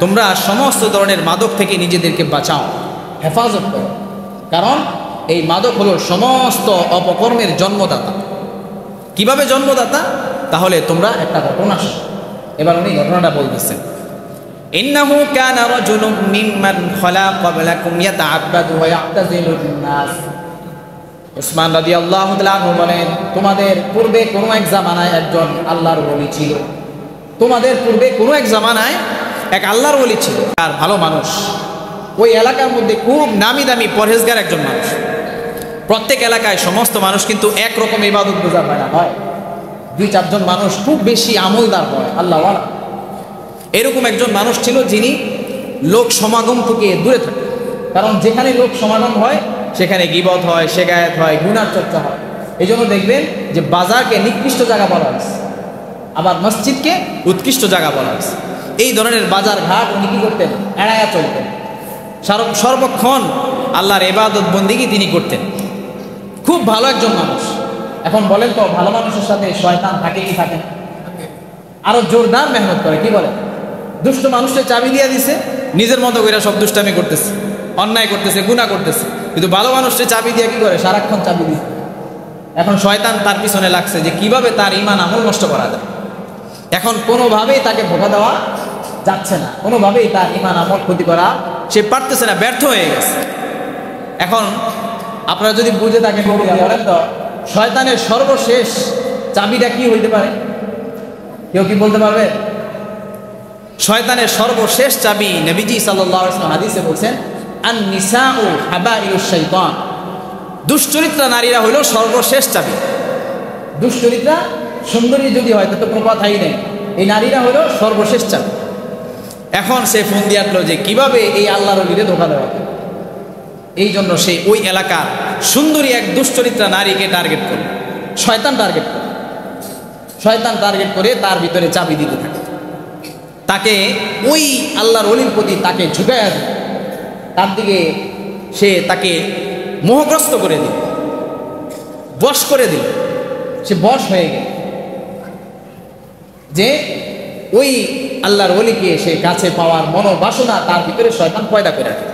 তোমরা সমস্ত ধরনের মাদক থেকে নিজেদেরকে বাঁচাও, হেফাজত করো, কারণ এই মাদক হলো সমস্ত অপকর্মের জন্মদাতা। কিভাবে জন্মদাতা? তাহলে তোমরা একটা ঘটনা শোনো। এবার উনি ঘটনাটা বলতেছেন, ইন্নাহু কানা রাজুলুম মিম্মান খালা ক্বাবলাকুম ইয়াতাআব্বাদু ওয়া ইয়াতাযিলুন নাস। উসমান রাদিয়াল্লাহু তাআলা আনহু বলেন, তোমাদের পূর্বে কোনো এক জামানায় একজন আল্লাহর ওলি ছিল। তোমাদের পূর্বে কোনো এক জামানায় এক আল্লাহর ওলি ছিল, আর ভালো মানুষ। ওই এলাকার মধ্যে খুব নামি দামি পরহেজগার একজন মানুষ। প্রত্যেক এলাকায় সমস্ত মানুষ কিন্তু একরকম ইবাদত গুজার হয় না, হয় দুই চারজন মানুষ খুব বেশি আমলদার হয় আল্লাহওয়ালা। এরকম একজন মানুষ ছিল যিনি লোক সমাগম থেকে দূরে থাকে, কারণ যেখানে লোক সমাগম হয় সেখানে গীবত হয়, শেকায়েত হয়, গুনার চর্চা হয়। এই জন্য দেখবেন যে বাজারকে নিকৃষ্ট জায়গা বলা হয়েছে, আবার মসজিদকে উৎকৃষ্ট জায়গা বলা হয়েছে। এই ধরনের বাজার ঘাট উনি কি করতেন? এড়াইয়া চলতেন। সর্বক্ষণ আল্লাহর ইবাদত বন্দেগী তিনি করতেন। খুব ভালো একজন মানুষ। এখন বলেন তো, ভালো মানুষের সাথে শয়তান থাকে কি থাকে? আরো জোরদার মেহনত করে। কি বলে? দুষ্ট মানুষকে চাবি দিয়ে দিছে, নিজের মতো করে সব দুষ্টামি করতেছে, অন্যায় করতেছে, গুনাহ করতেছে। কিন্তু ভালো মানুষকে চাবি দিয়ে কি করে? সারাক্ষণ চাবি দিচ্ছে। এখন শয়তান তার পিছনে লাগছে যে কিভাবে তার ঈমান আমল নষ্ট করা যায়। এখন কোনোভাবেই তাকে ধোঁকা দেওয়া যাচ্ছে না, কোনোভাবেই তার ঈমান আমল ক্ষতি করা সে পারতেছে না, ব্যর্থ হয়ে গেছে। এখন আপনারা যদি বুঝে থাকেন, বলেন তো শয়তানের সর্বশেষ চাবিটা কি হইতে পারে? কেউ কি বলতে পারবে? শয়তানের সর্বশেষ চাবি নবীজি সাল্লাল্লাহু আলাইহি ওয়াসাল্লাম হাদিসে বলছেন, আন-নিসাউ হাবাইলুশ শাইতান। দুশ্চরিত্রা নারীরা হইল সর্বশেষ চাবি। দুশ্চরিত্রা সুন্দরী যদি হয় তো কোনো কথাই নেই, এই নারীরা হইল সর্বশেষ চাবি। এখন সে ফোন দিয়ে আসলো যে কিভাবে এই আল্লাহর ওলিকে ধোঁকা দেওয়া যায়। এই জন্য সে ওই এলাকার সুন্দরী এক দুশ্চরিত্রা নারীকে টার্গেট করে, শয়তান টার্গেট করে, শয়তান টার্গেট করে তার ভিতরে চাবি দিতে থাকে। তাকে ওই আল্লাহর ওলির প্রতি তাকে ঝুঁকাইয়া দেয়, তার দিকে সে তাকে মোহগ্রস্ত করে দিল, বশ করে দিল। সে বশ হয়ে গেল যে ওই আল্লাহর ওলিকে সে কাছে পাওয়ার মনোবাসনা তার ভিতরে শয়তান পয়দা করে রাখে।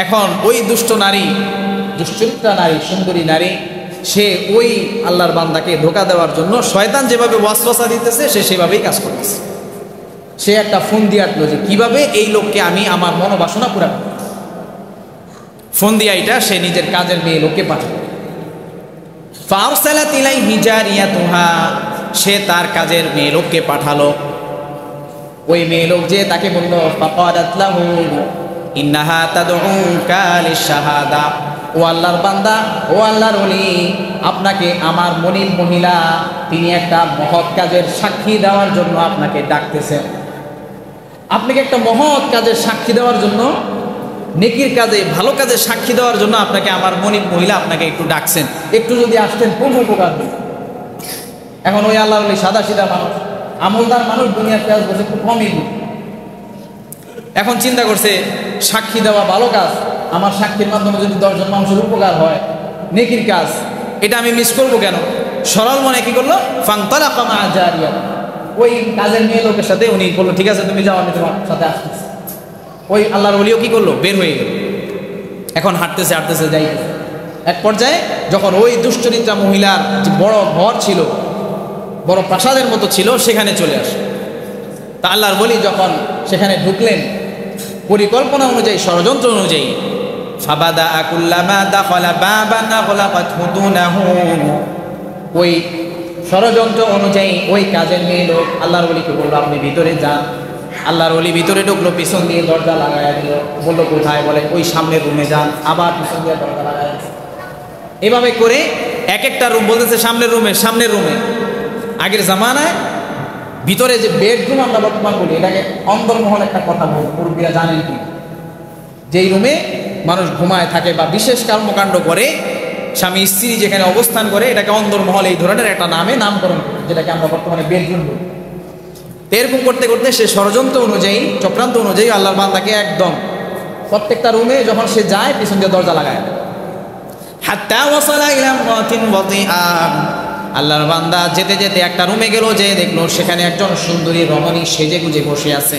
এখন ওই দুষ্ট নারী, দুশ্চরিত্রা নারী, সুন্দরী নারী, সে ওই আল্লাহর বান্দাকে ধোঁকা দেওয়ার জন্য শয়তান যেভাবে ওয়াসওয়াসা দিতেছে সে সেভাবেই কাজ করতেছে। সে একটা ফোন দিয়ে আসলো যে কিভাবে এই লোককে আমি আমার মনোবাসনা পুরা করব। ফোন দিয়া এটা সে নিজের কাজের মেয়ে লোককে পাঠালো। ফারসালাত ইলাইহি জারিয়াতুহা, সে তার কাজের মেয়ে লোককে পাঠালো। ওই মেয়ে লোক যে তাকে বলল, ফাকালাত লাহু ইন্নাহা তাদউকা লিশ-শাহাদা, ও আল্লাহর বান্দা, ও আল্লাহর ওলি, আপনাকে আমার মনিব মহিলা তিনি একটা মহৎ কাজের সাক্ষী দেওয়ার জন্য আপনাকে ডাকতেছেন। আপনাকে একটা মহৎ কাজের সাক্ষী দেওয়ার জন্য, নেকির কাজে, ভালো কাজে সাক্ষী দেওয়ার জন্য আপনাকে আমার মনিব মহিলা আপনাকে একটু ডাকছেন, একটু যদি আসতেন খুব উপকার হতো। এখন ওই আল্লাহর ওলি সাদা সিধা মানুষ, আমলদার মানুষ, দুনিয়ার কাজ বসে খুব কমই। এখন চিন্তা করছে সাক্ষী দেওয়া ভালো কাজ, আমার সাক্ষীর মাধ্যমে যদি 10 জন মানুষের উপকার হয়, নেকির কাজ, এটা আমি মিস করবো কেন? সরল মনে কি করলো? ফানতালাকা মা'a জারিয়া, ওই কাজের মেয়ে লোকের সাথে উনি বললো, ঠিক আছে তুমি যাও, আমি তোমার সাথে আসতেছি। ওই আল্লাহর ওলিও কি করলো? বের হয়ে গেল। এখন হাঁটতেছে হাঁটতেছে যাইতেছে। এক পর্যায়ে যখন ওই দুশ্চরিত্রা মহিলার যে বড় ঘর ছিল, বড় প্রাসাদের মতো ছিল, সেখানে চলে আসে। তা আল্লাহর ওলি যখন সেখানে ঢুকলেন, পরিকল্পনা অনুযায়ী, ষড়যন্ত্র অনুযায়ী, ফাবাদা কুল্লামা দাখালা বাবান আগলাকাত হুদুনাহু, ওই ষড়যন্ত্র অনুযায়ী ওই কাজের মেয়ে লোক আল্লাহর ওলিকে বললো, আপনি ভিতরে যান। আল্লাহর ওলি ভিতরে ঢুকলো, পিছন দিয়ে দরজা লাগাইয়া দিল। বললো কোথায়? বলে ওই সামনের রুমে যান। আবার পিছন দিয়ে দরজা লাগাই। এভাবে করে এক একটা রুম, বলতেছে সামনের রুমে, সামনের রুমে। আগের জামানায় ভিতরে যে বেডরুম আমরা বর্তমান বলি, এটাকে অন্দরমহল একটা কথা বলি, মুরব্বীরা জানেন কি? যেই রুমে মানুষ ঘুমায় থাকে বা বিশেষ কর্মকাণ্ড করে, স্বামী স্ত্রী যেখানে অবস্থান করে, এটাকে অন্দরমহল এই ধরনের একটা নামে নামকরণ করে, যেটাকে আমরা বর্তমানে বেডরুম বলি। এরকম করতে করতে সে ষড়যন্ত্র অনুযায়ী, চক্রান্ত অনুযায়ী আল্লাহর বান্দাকে একদম প্রত্যেকটা রুমে যখন সে যায় পিছন দিয়ে দরজা লাগায়। হাত্তা ওয়াসালা ইলা ইমরাতিন ওয়াদিআ, আল্লাহর বান্দা যেতে যেতে একটা রুমে গেল, যে দেখলো সেখানে একজন সুন্দরী রমণী সেজে গুজে বসে আছে।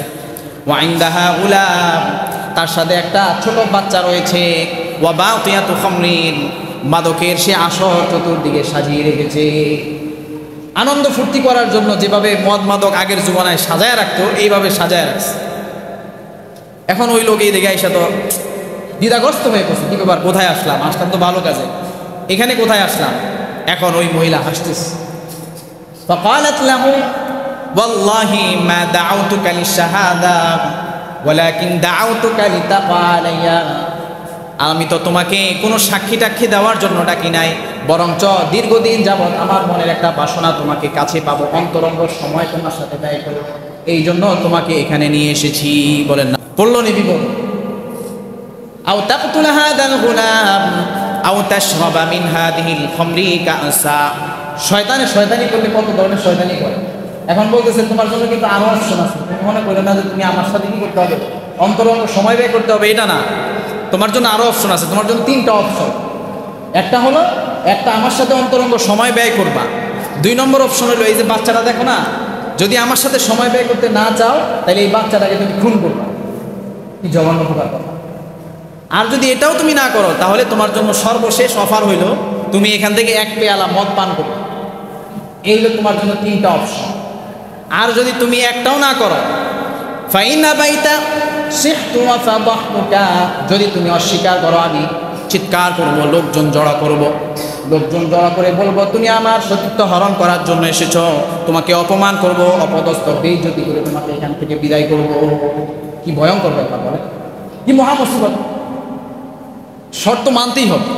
ওয়া ইনদাহা গুলাম, তার সাথে একটা ছোট বাচ্চা রয়েছে। ওয়া বাকিয়াতু খামরিন, মাদকের সে আসর চতুর্দিকে সাজিয়ে রেখেছে। আনন্দ ফুর্তি করার জন্য যেভাবে মদ মাদক আগের জীবনায় সাজায় রাখতো, এইভাবে সাজায় রাখছে। এখন ওই লোক এই দিকে আইসা তো দ্বিধাগ্রস্ত হয়ে পড়ছে, কি ব্যাপার, কোথায় আসলাম? আসলাম তো ভালো কাজে, এখানে কোথায় আসলাম? এখন ওই মহিলা হাসতেছে। فقالت له والله ما دعوتك للشهادة ولكن دعوتك لتقوى علي, আমি তো তোমাকে কোনো সাক্ষী টাক্ষী দেওয়ার জন্য ডাকি নাই, বরঞ্চ দীর্ঘদিন যাবৎ আমার মনের একটা বাসনা তোমাকে কাছে পাবো, অন্তরঙ্গ সময় তোমার সাথে ব্যয় করব, এই জন্য তোমাকে এখানে নিয়ে এসেছি। বলেন না, পড়লো নি বিপদ। আও তাকতুল হাদাল গুলাম আও তাশরাবা মিন হাদিহিল খামরি কাসা, শয়তানি করলে কত ধরনের শয়তানি করে। এখন বলতেছে তোমার জন্য কিন্তু আরো অপশন আছে, তুমি মনে করো না যে তুমি আমার সাথে কি করতে হবে, অন্তরঙ্গ সময় ব্যয় করতে হবে, এটা না। তোমার জন্য আরো অপশন আছে, তোমার জন্য 3টা অপশন। একটা হলো একটা আমার সাথে অন্তরঙ্গ সময় ব্যয় করবা। 2 নম্বর অপশন হলো এই যে বাচ্চাটা দেখো না, যদি আমার সাথে সময় ব্যয় করতে না চাও তাহলে এই বাচ্চাটাকে তুমি খুন করবা। কি জঘন্য প্রকার কথা। আর যদি এটাও তুমি না করো তাহলে তোমার জন্য সর্বশেষ অফার হইল তুমি এখান থেকে 1 পেয়ালা মদ পান করবে। এই হলো তোমার জন্য 3টা অপশন। আর যদি তুমি একটাও না করো, ফাইনা বাইতা সিহতু ওয়া ফাদাহতুকা, যদি তুমি অস্বীকার করো আমি চিৎকার করব, লোকজন জড়া করব, লোকজন জড়া করে বলবো তুমি আমার সতীত্ব হরণ করার জন্য এসেছো, তোমাকে অপমান করব, অপদস্থ বেইজ্জতি করে তোমাকে এখান থেকে বিদায় করব। কি ভয়ঙ্কর ব্যাপার বলে, কি মহা মুসিবত। শর্ত মানতেই হবে।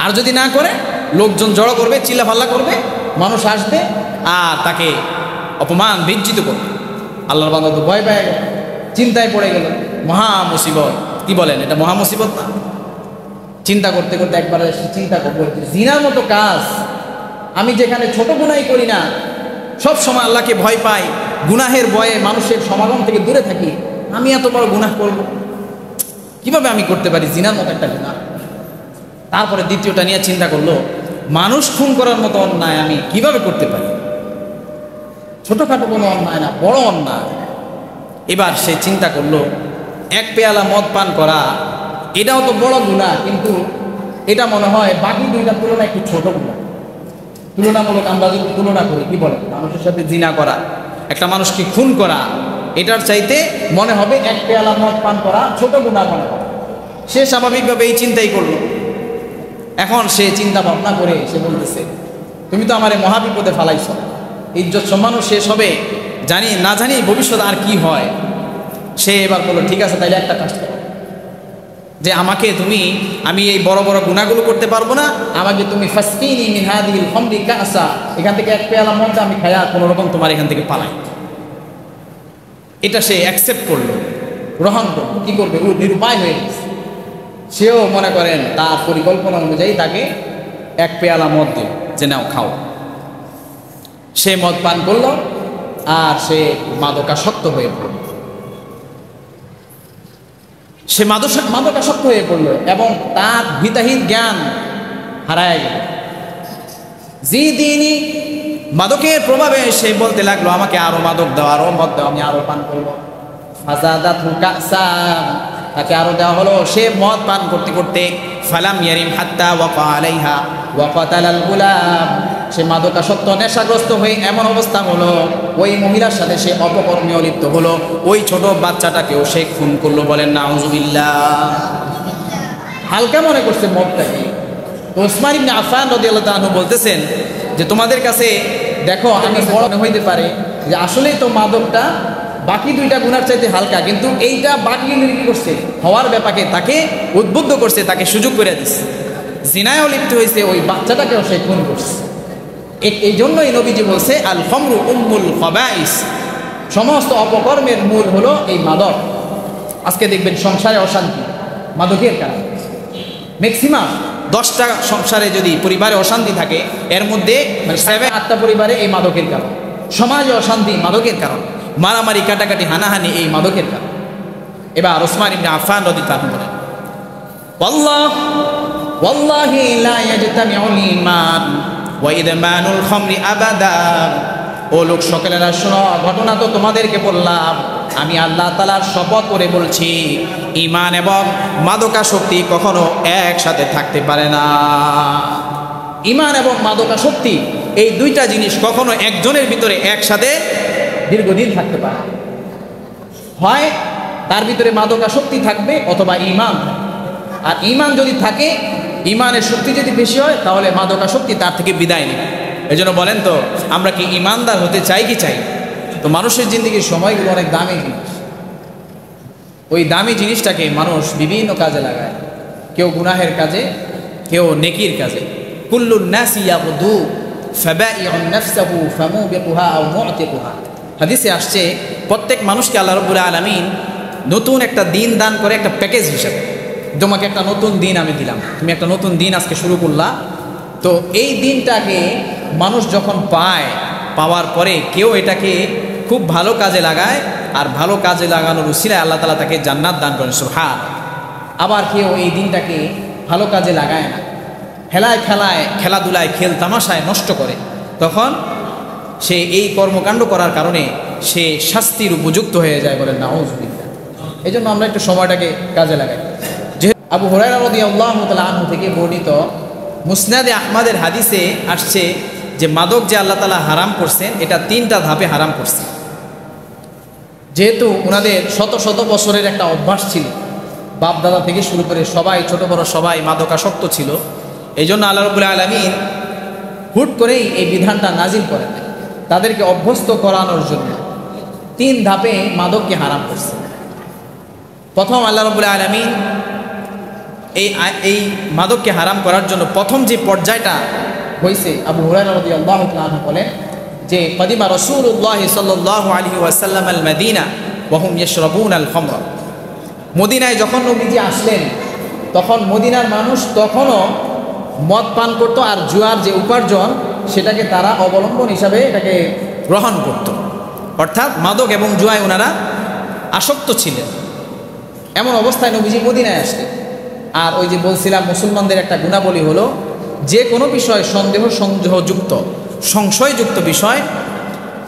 আর যদি না করে লোকজন জড়ো করবে, চিল্লাফাল্লা করবে, মানুষ আসবে আর তাকে অপমান বিজ্জিত করবে। আল্লাহর বান্দা তো ভয় পেয়ে গেল, চিন্তায় পড়ে গেল, মহা মুসিবত। কি বলেন, এটা মহা মুসিবত না? চিন্তা করতে করতে একবার চিন্তা করবো, জিনার মতো কাজ আমি যেখানে ছোট গুনাই করি না, সব সময় আল্লাহকে ভয় পাই, গুনাহের ভয়ে মানুষের সমাগম থেকে দূরে থাকি, আমি এত বড় গুনাহ করব কিভাবে আমি করতে পারি, জিনার মতো একটা গুনাহ। তারপরে দ্বিতীয়টা নিয়ে চিন্তা করলো, মানুষ খুন করার মতো অন্যায় আমি কিভাবে করতে পারি? ছোটখাটো কোনো অন্যায় না, বড় অন্যায়। এবার সে চিন্তা করলো 1 পেয়ালা মদ পান করা এটাও তো বড় গুনাহ, কিন্তু এটা মনে হয় বাকি 2টার তুলনায় একটু ছোট গুনাহ। তুলনামূলক আমরা যদি তুলনা করি, কি বলেন, মানুষের সাথে জিনা করা, একটা মানুষকে খুন করা, এটার চাইতে মনে হবে 1 পেয়ালা মদ পান করা ছোট গুনাহ মনে হবে। সে স্বাভাবিকভাবে এই চিন্তাই করলো। এখন সে চিন্তা ভাবনা করে সে বলতেছে, তুমি তো আমারে মহাবিপদে ফালাইছ, ইজ্জত সম্মানও শেষ হবে, জানি না জানি ভবিষ্যৎ আর কি হয়। সে এবার বললো, ঠিক আছে তাইলে একটা কাজ করো, যে আমাকে তুমি, আমি এই বড় বড় গুনাহগুলো করতে পারবো না, আমাকে তুমি ফাসকিনি মিন হাদিহিল খামরি কাসা, এখান থেকে 1 পেয়ালা মদ আমি খায়া কোনো রকম তোমার এখান থেকে পালাই। এটা সে অ্যাকসেপ্ট করলো, গ্রহণ করলো। কি করবে, ও নিরুপায় হয়ে গেছে। সেও মনে করেন তার পরিকল্পনা অনুযায়ী তাকে 1 পেয়ালা মদ দিল, যে নাও খাও। সে মদ পান করলো আর সে মাদকাসক্ত হয়ে পড়ল। সে মাদকাসক্ত হয়ে পড়লো এবং তার হিতাহিত জ্ঞান হারায় গেল। জিদিনি, মাদকের প্রভাবে সে বলতে লাগলো, আমাকে আরো মাদক দাও, আরো মদ দাও, আমি আরো পান করবো। ফাজাদাতহু কাসান, তাকে আরো দেওয়া হলো। সে মদ পান করতে করতে ফালাম ইয়ারিম হাত্তা ওয়াকা আলাইহা ওয়া কাতালাল গুলাম, সে মাদকাসক্ত নেশাগ্রস্ত হয়ে এমন অবস্থা হলো, ওই মহিলার সাথে সে অপকর্মে লিপ্ত হলো, ওই ছোট বাচ্চাটাকেও সে খুন করলো। বলেন নাউজুবিল্লাহ। হালকা মনে করছে মদটাকে। তো উসমান ইবনে আফফান রাদিয়াল্লাহু তাআলা আনহু বলতেছেন যে তোমাদের কাছে দেখো, আমি বড় হইতে পারে যে আসলেই তো মাদকটা বাকি 2টা গুনার চাইতে হালকা, কিন্তু এইটা বাকি কি করছে, হওয়ার ব্যাপারে তাকে উদ্বুদ্ধ করছে, তাকে সুযোগ করে দিচ্ছে। জিনায়ও লিপ্ত হয়েছে, ওই বাচ্চাটাকেও সে খুন করছে। এই জন্যই নবীজি বলছে আল খামরু উম্মুল খাবাইস, সমস্ত অপকর্মের মূল হলো এই মাদক। আজকে দেখবেন সংসারে অশান্তি মাদকের কারণে। ম্যাক্সিমাম 10টা সংসারে যদি পরিবারে অশান্তি থাকে, এর মধ্যে মানে 7-8টা পরিবারে এই মাদকের কারণ। সমাজে অশান্তি মাদকের কারণ, মারামারি কাটাকাটি হানাহানি এই মাদকের কারণ। এবার ওসমান ইবনে আফফান রাদিয়াল্লাহু আনহু বলেন, ওয়াল্লাহি লা ইয়াজতামিউল ঈমান ওয়া ইদমানুল খামরি আবাদা। ও লোক সকলেরা শোনো, ঘটনা তো তোমাদেরকে বললাম, আমি আল্লাহ তাআলার শপথ করে বলছি, ঈমান এবং মাদকাসক্তি কখনো একসাথে থাকতে পারে না। ঈমান এবং মাদকাসক্তি এই দুইটা জিনিস কখনো একজনের ভিতরে একসাথে দীর্ঘদিন থাকতে পারে। হয় তার ভিতরে মাদকাসক্তি থাকবে অথবা ঈমান। আর ঈমান যদি থাকে, ঈমানের শক্তি যদি বেশি হয়, তাহলে মাদকাসক্তি তার থেকে বিদায় নেবে। এই জন্য বলেন তো, আমরা কি ঈমানদার হতে চাই কি চাই? তো মানুষের জিন্দেগির সময়গুলো অনেক দামি জিনিস। ওই দামি জিনিসটাকে মানুষ বিভিন্ন কাজে লাগায়, কেউ গুনাহের কাজে, কেউ নেকির কাজে। কুল্লুন নাসি ইয়াগদু ফাবাইউন নাফসাহু ফামুবিকুহা আও মু'তিকুহা। হাদিসে আসছে, প্রত্যেক মানুষকে আল্লাহ রাব্বুল আলামিন নতুন একটা দিন দান করে, একটা প্যাকেজ হিসাবে। তোমাকে একটা নতুন দিন আমি দিলাম, তুমি একটা নতুন দিন আজকে শুরু করলা। তো এই দিনটাকে মানুষ যখন পাওয়ার পরে কেউ এটাকে খুব ভালো কাজে লাগায়, আর ভালো কাজে লাগানোর উসিলায় আল্লাহ তাআলা তাকে জান্নাত দান করেন, সুবহান। আবার কেউ এই দিনটাকে ভালো কাজে লাগায় না, হেলায় খেলায়, খেলাধুলায়, খেল তামাশায় নষ্ট করে, তখন সে এই কর্মকাণ্ড করার কারণে সে শাস্তির উপযুক্ত হয়ে যায়, বলেন নাউযুবিল্লাহ। এই জন্য আমরা একটু সময়টাকে কাজে লাগাই। যেহেতু আবু হুরায়রা রাদিয়াল্লাহু তাআলা আনহু থেকে বর্ণিত মুসনাদে আহমদের হাদিসে আসছে যে মাদক যে আল্লাহ তাআলা হারাম করছেন, এটা 3টা ধাপে হারাম করছেন। যেহেতু ওনাদের শত শত বছরের একটা অভ্যাস ছিল, বাপ দাদা থেকে শুরু করে সবাই, ছোট বড় সবাই মাদকাসক্ত ছিল, এই জন্য আল্লাহ রাব্বুল আলামিন হুট করেই এই বিধানটা নাজিল করেন তাদেরকে অভ্যস্ত করানোর জন্য। 3 ধাপে মাদককে হারাম করছে। প্রথম আল্লাহ রাব্বুল আলামিন এই মাদককে হারাম করার জন্য প্রথম যে পর্যায়টা হয়েছে, আবু হুরায়রা রাদিয়াল্লাহু তাআলা আনহু বলেন যে কদিমা রাসূলুল্লাহ সাল্লাল্লাহু আলাইহি ওয়াসাল্লাম আল মদিনা ওয়া হুম ইয়াশরাবুন আল খামর। মদিনায় যখন নবীজি আসলেন, তখন মদিনার মানুষ তখনও মদ পান করত, আর জুয়ার যে উপার্জন সেটাকে তারা অবলম্বন হিসাবে এটাকে গ্রহণ করত। অর্থাৎ মাদক এবং জুয়ায় ওনারা আসক্ত ছিলেন। এমন অবস্থায় নবীজি মদিনায় আসলেন। আর ওই যে বলছিলাম, মুসলমানদের একটা গুণাবলী হলো যে কোনো বিষয় সন্দেহযুক্ত, সংশয়যুক্ত বিষয়,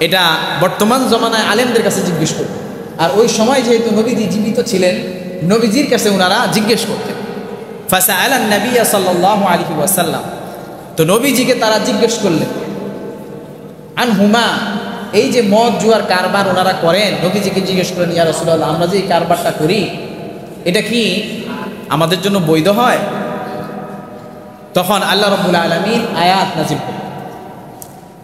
এটা বর্তমান জমানায় আলেমদের কাছে জিজ্ঞেস করত। আর ওই সময় যেহেতু নবীজি জীবিত ছিলেন, নবীজির কাছে ওনারা জিজ্ঞেস করতেন। ফাসাআলান নবিয়্য সাল্লাল্লাহু আলাইহি ওয়াসাল্লাম, তো নবীজিকে তারা জিজ্ঞেস করলেন আনহুমা, এই যে মদ জুয়ার কারবার ওনারা করেন, নবীজিকে জিজ্ঞেস করলেন, ইয়া রাসূলুল্লাহ, আমরা যে এই কারবারটা করি এটা কি আমাদের জন্য বৈধ হয়? তখন আল্লাহ রাব্বুল আলামিন আয়াত নাযিল করলেন,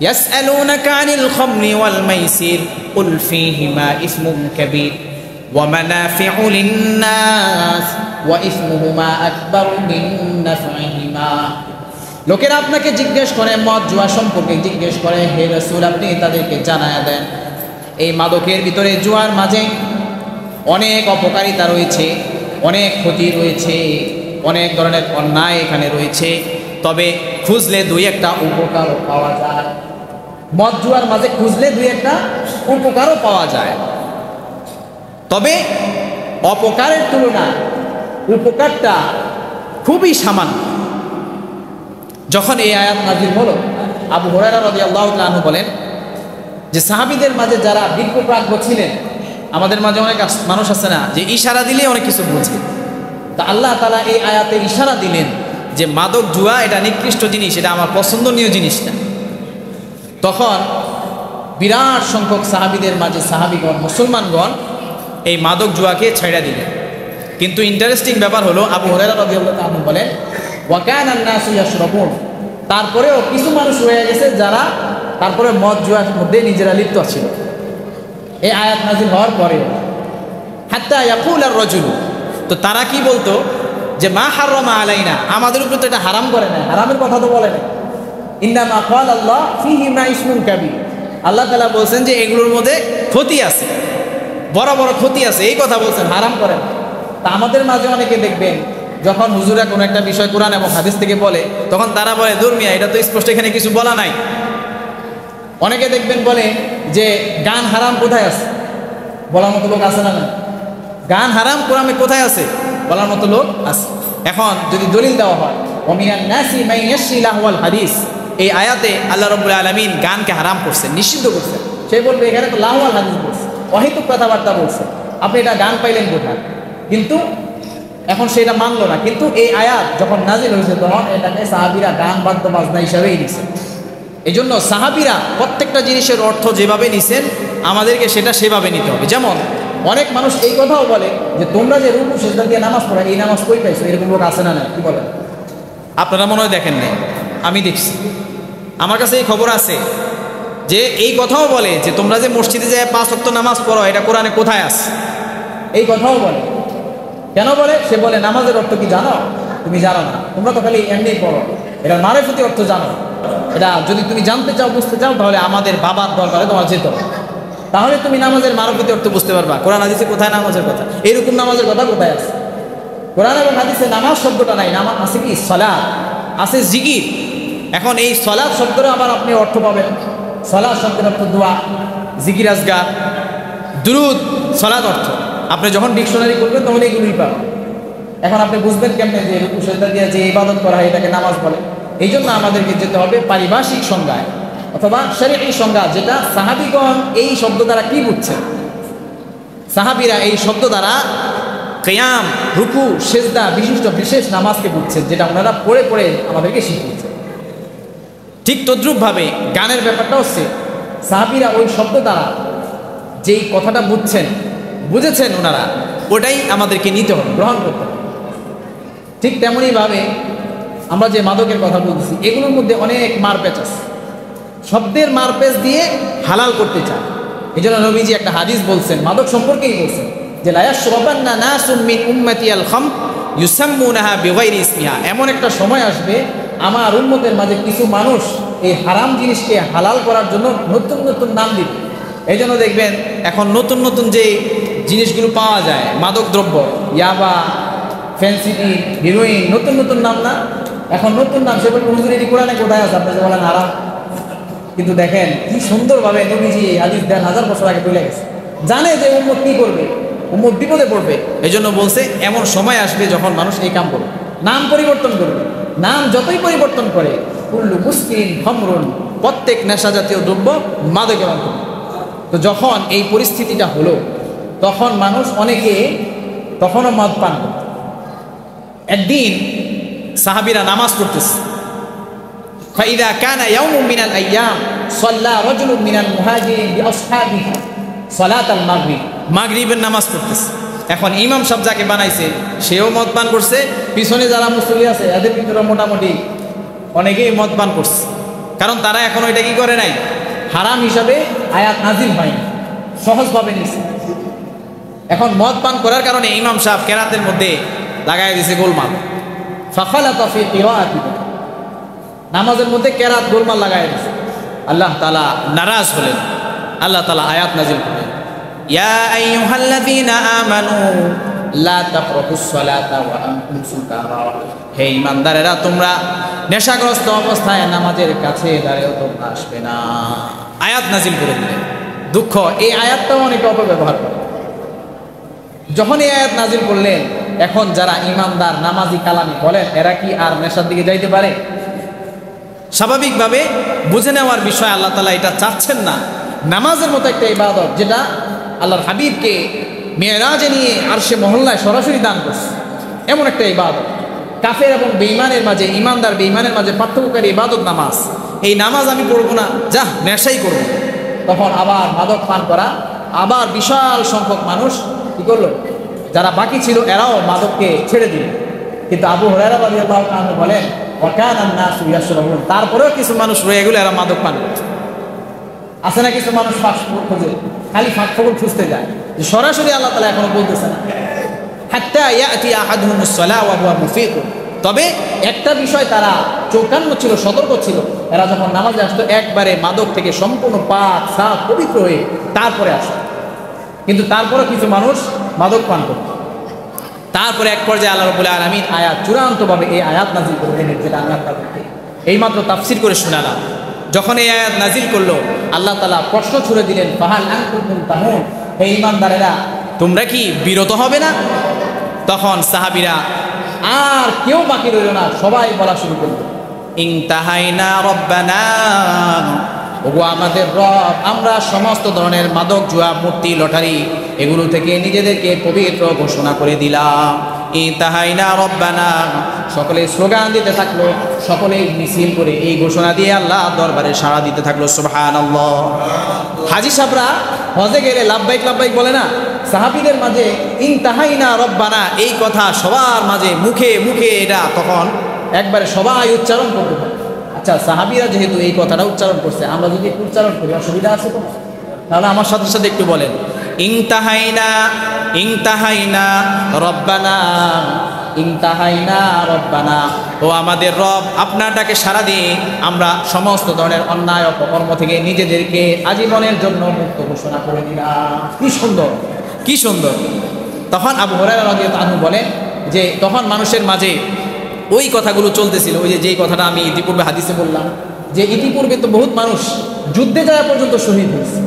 ইয়াসআলুনাকা আনিল খামরি ওয়াল মাইসির কুল ফীহিমা ইসমুন কাবীর ওয়া মানাফিউ লিন-নাস ওয়া ইসমুহুমা আকবারু মিন নাফইহিমা। লোকেরা আপনাকে জিজ্ঞেস করে, মদ জুয়া সম্পর্কে জিজ্ঞেস করে, হে রাসূল আপনি তাদেরকে জানায়া দেন, এই মাদকের ভিতরে, জুয়ার মাঝে অনেক অপকারিতা রয়েছে, অনেক ক্ষতি রয়েছে, অনেক ধরনের অন্যায় এখানে রয়েছে, তবে খুঁজলে 2-1টা উপকারও পাওয়া যায়। মদ জুয়ার মাঝে খুঁজলে 2-1টা উপকারও পাওয়া যায়, তবে অপকারের তুলনায় উপকারটা খুবই সামান্য। যখন এই আয়াত নাযিল হলো, আবু হুরায়রা রাদিয়াল্লাহু তাআলা আনহু বলেন যে সাহাবীদের মাঝে যারা বিজ্ঞপ্রাজ্ঞ ছিলেন, আমাদের মাঝে অনেক মানুষ আছে না যে ইশারা দিলে অনেক কিছু বোঝে, তা আল্লাহ তাআলা এই আয়াতে ইশারা দিলেন যে মাদক জুয়া এটা নিকৃষ্ট জিনিস, এটা আমার পছন্দনীয় জিনিস না। তখন বিরাট সংখ্যক সাহাবীদের মাঝে সাহাবীগণ, মুসলমানগণ এই মাদক জুয়াকে ছেড়ে দিলেন। কিন্তু ইন্টারেস্টিং ব্যাপার হলো, আবু হুরায়রা রাদিয়াল্লাহু আনহু বলেন ওয়া কানা আন-নাসু ইয়াশরাবুন, তারপরেও কিছু মানুষ রয়ে গেছে যারা তারপরে মদ জুয়ার মধ্যে নিজেরা লিপ্ত ছিল। এই আয়াত নাযিল হওয়ার পরে হাত্তা ইয়াকুল আর-রাজুলু, তো তারা কি বলতো যে মা হারামা আলাইনা, আমাদের উপরে তো এটা হারাম করে না, হারামের কথা তো বলে না, ইন্নামা ক্বালা আল্লাহ ফীহিমা ইসমুন কাবীর, আল্লাহ তাআলা বলছেন যে এগুলোর মধ্যে ক্ষতি আছে, বড় বড় ক্ষতি আছে, এই কথা বলছেন, হারাম করেন। তা আমাদের মাঝে অনেকে দেখবেন যখন হুজুরা কোনো একটা বিষয় কোরআন এবং হাদিস থেকে বলে, তখন তারা বলে দূর মিয়া, এটা তো স্পষ্ট এখানে কিছু বলা নাই। অনেকে দেখবেন বলে যে গান হারাম কোথায় আছে, বলার মতো লোক আছে না? না, গান হারাম কোরআনে কোথায় আছে, বলার মতো লোক আছে। এখন যদি দলিল দেওয়া হয় ওমিনান নাসি মান ইয়াশরি লাহওয়াল হাদিস, এই আয়াতে আল্লাহ রাব্বুল আলামিন গানকে হারাম করছেন, নিষিদ্ধ করছেন। সে বলবে এখানে তো লাহওয়াল হাদিস বলছে, অহেতুক কথাবার্তা বলছে, আপনি এটা গান পাইলেন কোথায়? কিন্তু এখন সেটা মানলো না। কিন্তু এই আয়াত যখন নাজিল হয়েছে তখন এটাকে সাহাবীরা গান বাদ্য বাজনা হিসাবেই নিছেন। এই জন্য সাহাবীরা প্রত্যেকটা জিনিসের অর্থ যেভাবে নিছেন আমাদেরকে সেটা সেভাবে নিতে হবে। যেমন অনেক মানুষ এই কথাও বলে যে তোমরা যে রুকু সিজদা দিয়ে নামাজ পড়ো, এই নামাজ কই পাইছো? এরকম লোক আছে না? না, কি বলেন? আপনারা মনে হয় দেখেন নাই, আমি দেখছি, আমার কাছে এই খবর আছে যে এই কথাও বলে যে তোমরা যে মসজিদে যায় 5 ওয়াক্ত নামাজ পড়ো, এটা কোরআনে কোথায় আছে? এই কথাও বলে। কেন বলে? সে বলে নামাজের অর্থ কি জানো? তুমি জানো না, তোমরা তো খালি এমনি পড়ো, এটা মারিফতি অর্থ জানো। এটা যদি তুমি জানতে চাও, বুঝতে চাও, তাহলে আমাদের বাবার দরবারে তোমার যেতে হবে, তাহলে তুমি নামাজের মারিফতি অর্থ বুঝতে পারবা। কোরআন হাদিসে কোথায় নামাজের কথা? এরকম নামাজের কথা কোথায় আছে? কোরআন এবং হাদিসে নামাজ শব্দটা নাই, নামাজ আছে কি? সালাত আছে, জিকির। এখন এই সালাত শব্দের আবার আপনি অর্থ পাবেন, সালাত শব্দের অর্থ দোয়া, জিকির, আজগার, দুরুদ, সালাত অর্থ আপনি যখন ডিকশনারি করবেন তখন এগুলোই পাবেন। এখন আপনি বুঝবেন কেমনে যে রুকু সিজদা দিয়ে যে ইবাদত করা হয় এটাকে নামাজ বলে? এই জন্য আমাদেরকে যেতে হবে পারিভাষিক সংজ্ঞায় অথবা শরীয়ী সংজ্ঞা, যেটা সাহাবীগণ এই শব্দ দ্বারা কি বুঝছেন। সাহাবীরা এই শব্দ দ্বারা কিয়াম, রুকু, সিজদা বিশিষ্ট বিশেষ নামাজকে বুঝছেন, যেটা ওনারা পড়ে পড়ে আমাদেরকে শিখিয়েছেন। ঠিক তদ্রূপভাবে গানের ব্যাপারটা হচ্ছে সাহাবীরা ওই শব্দ দ্বারা যেই কথাটা বুঝেছেন ওনারা, ওটাই আমাদেরকে নিতে হবে, গ্রহণ করতে হবে। ঠিক তেমনইভাবে আমরা যে মাদকের কথা বলছি, এগুলোর মধ্যে অনেক মারপ্যাচ আছে, শব্দের মারপ্যাচ দিয়ে হালাল করতে চায়। এই জন্য নবীজি একটা হাদিস বলছেন, মাদক সম্পর্কেই বলছেন যে লা ইয়াশরাবান্না নাসুম মিন উম্মতি আল খাম ইউসাম্মুনাহা বিগাইরি ইসমিহা, এমন একটা সময় আসবে আমার উম্মতের মাঝে কিছু মানুষ এই হারাম জিনিসকে হালাল করার জন্য নতুন নতুন নাম দিবে। এই জন্য দেখবেন এখন নতুন নতুন যে জিনিসগুলো পাওয়া যায়, মাদক দ্রব্য, ইয়াবা, ফেন্সিডি, হিরোইন, নতুন নতুন নাম না? এখন নতুন নাম, সে বলবে হুজুর এটি কোরআনে কোথায় আছে? আপনি যে বলেন হারাম। কিন্তু দেখেন কি সুন্দরভাবে নবীজি এই হাদিস দেন, 1000 বছর আগে চলে গেছে, জানে যে উম্মত কি করবে, উম্মত বিপদে পড়বে। এই জন্য বলছে এমন সময় আসবে যখন মানুষ এই কাম করবে, নাম পরিবর্তন করবে। নাম যতই পরিবর্তন করে, কুল্লু মুসকিন খামরুন, প্রত্যেক নেশা জাতীয় দ্রব্য মাদকে অন্তর্ভুক্ত। তো যখন এই পরিস্থিতিটা হলো, তখন মানুষ অনেকে তখনও মদ পান করত। একদিন সাহাবীরা নামাজ পড়তেছে, ফাইদা কানা ইয়াউমুম মিনাল আইয়াম সাল্লা রাজুলুম মিনাল মুহাজিরিন বিআসহাবিহি সালাতাল মাগরিব, মাগরিবের নামাজ পড়তেছে। এখন ইমাম সাহেব যাকে বানাইছে সেও মদ পান করছে, পিছনে যারা মুসল্লি আছে এদের ভিতরে মোটামুটি অনেকেই মদ পান করছে, কারণ তারা এখন ওইটা কি করে নাই, হারাম হিসাবে আয়াত নাজিল হয়নি, সহজভাবে নিছে। এখন মদ পান করার কারণে ইমাম সাহেব কেরাতের মধ্যে লাগাই দিয়েছে গোলমাল, ফাখালাতা ফি কিরাআতিহি, নামাজের মধ্যে কেরাত গোলমাল লাগাই দিয়েছে। আল্লাহ তাআলা নারাজ হলেন, আল্লাহ তাআলা আয়াত নাজিল করলেন, ইয়া আইয়ুহাল্লাযীনা আমানু লা তাকরাবুস সালাতা ওয়া আনতুম সুকারা, হে ঈমানদারেরা তোমরা নেশাগ্রস্ত অবস্থায় নামাজের কাছে দাঁড়িয়েও তোমরা আসবে না। আয়াত নাজিল করে দিলেন। দুঃখ, এই আয়াতটাও অনেকে অপব্যবহার করে। যখন এই আয়াত নাজিল করলেন, এখন যারা ঈমানদার নামাজি কালামি বলেন, এরা কি আর নেশার দিকে যাইতে পারে? স্বাভাবিকভাবে বুঝে নেওয়ার বিষয়, আল্লাহ তাআলা এটা চাচ্ছেন না। নামাজের মতো একটা ইবাদত, যেটা আল্লাহর হাবিবকে মেরাজে নিয়ে আরশে মহল্লায় সরাসরি দান করছে, এমন একটা ইবাদত। কাফের এবং বেঈমানের মাঝে, ঈমানদার বেঈমানের মাঝে পার্থক্যকারী ইবাদত নামাজ। এই নামাজ আমি পড়বো না, যা নেশাই করবো। তখন আবার মাদক পান করা, আবার বিশাল সংখ্যক মানুষ কি করলো, যারা বাকি ছিল এরাও মাদককে ছেড়ে দিল। কিন্তু আবু হুরায়রা রাদিয়াল্লাহু আনহু বলেন, ওয়া কানা আন-নাসু ইয়াশরাবুন, তারপরেও কিছু মানুষ রয়ে গেল, এরা মাদক পান করছে। আছে না কিছু মানুষ ফাঁক খোঁজে, খালি ফাঁক ফোকর খুঁজতে যায়, সরাসরি আল্লাহ তাআলা এখনো বলতেছে না। হাত্তা ইয়াতি আহাদুহুমুস সালাহ ওয়া হুয়া মুফিক, তবে একটা বিষয় তারা চৌকান্ন ছিল, সতর্ক ছিল, এরা যখন নামাজে আসতো একবারে মাদক থেকে সম্পূর্ণ পাক সাফ পবিত্র হয়ে তারপরে আসতো। কিন্তু তারপরে কিছু মানুষ মাদক পান করত। তারপরে এক পর্যায়ে আল্লাহ রাব্বুল আলামিন আয়াত চূড়ান্তভাবে এই আয়াত নাজিল করে দিলেন, যেটা আমরা আপনাদেরকে এইমাত্র তাফসীর করে শোনালাম। যখন এই আয়াত নাজিল করলো, আল্লাহ তাআলা প্রশ্ন ছুড়ে দিলেন, ফাহাল আনতুম মুনতাহুন, হে ঈমানদারেরা তোমরা কি বিরত হবে না? তখন সাহাবীরা আর কেউ বাকি রইল না, সবাই বলা শুরু করলো, ইনতাহাইনা রব্বানা, ওগো আমাদের রব, আমরা সমস্ত ধরনের মাদক, জুয়া, মূর্তি, লটারি এগুলো থেকে নিজেদেরকে পবিত্র ঘোষণা করে দিলাম। ইনতাহাইনা রব্বানা, সকলে স্লোগান দিতে থাকলো, সকলেই মিছিল করে এই ঘোষণা দিয়ে আল্লাহ দরবারে সাড়া দিতে থাকলো। সুবহানাল্লাহ। হাজী সাহেবরা হজে গেলে লাব্বাইক লাব্বাইক বলে না, সাহাবীদের মাঝে ইনতাহাইনা রব্বানা এই কথা সবার মাঝে মুখে মুখে এটা তখন একবারে সবাই উচ্চারণ করতে থাকে। আচ্ছা, সাহাবীরা যেহেতু এই কথাটা উচ্চারণ করছে, আমরা যদি একটু উচ্চারণ করি অসুবিধা আছে তো? তাহলে আমার সাথে সাথে একটু বলেন, ইনতাহাইনা ইনতাহাইনা রব্বানা, ইনতাহাইনা রব্বানা, ও আমাদের রব, আপনার ডাকে সাড়া দিয়ে আমরা সমস্ত ধরনের অন্যায় অপকর্ম থেকে নিজেদেরকে আজীবনের জন্য মুক্ত ঘোষণা করে দিলাম। কি সুন্দর, কি সুন্দর। তখন আবু হুরায়রা রাদিয়াল্লাহু আনহু বলেন যে তখন মানুষের মাঝে ওই কথাগুলো চলতেছিল, ওই যেই কথাটা আমি ইতিপূর্বে হাদিসে বললাম, যে ইতিপূর্বে তো বহুত মানুষ যুদ্ধে যাওয়া পর্যন্ত শহীদ হয়েছে,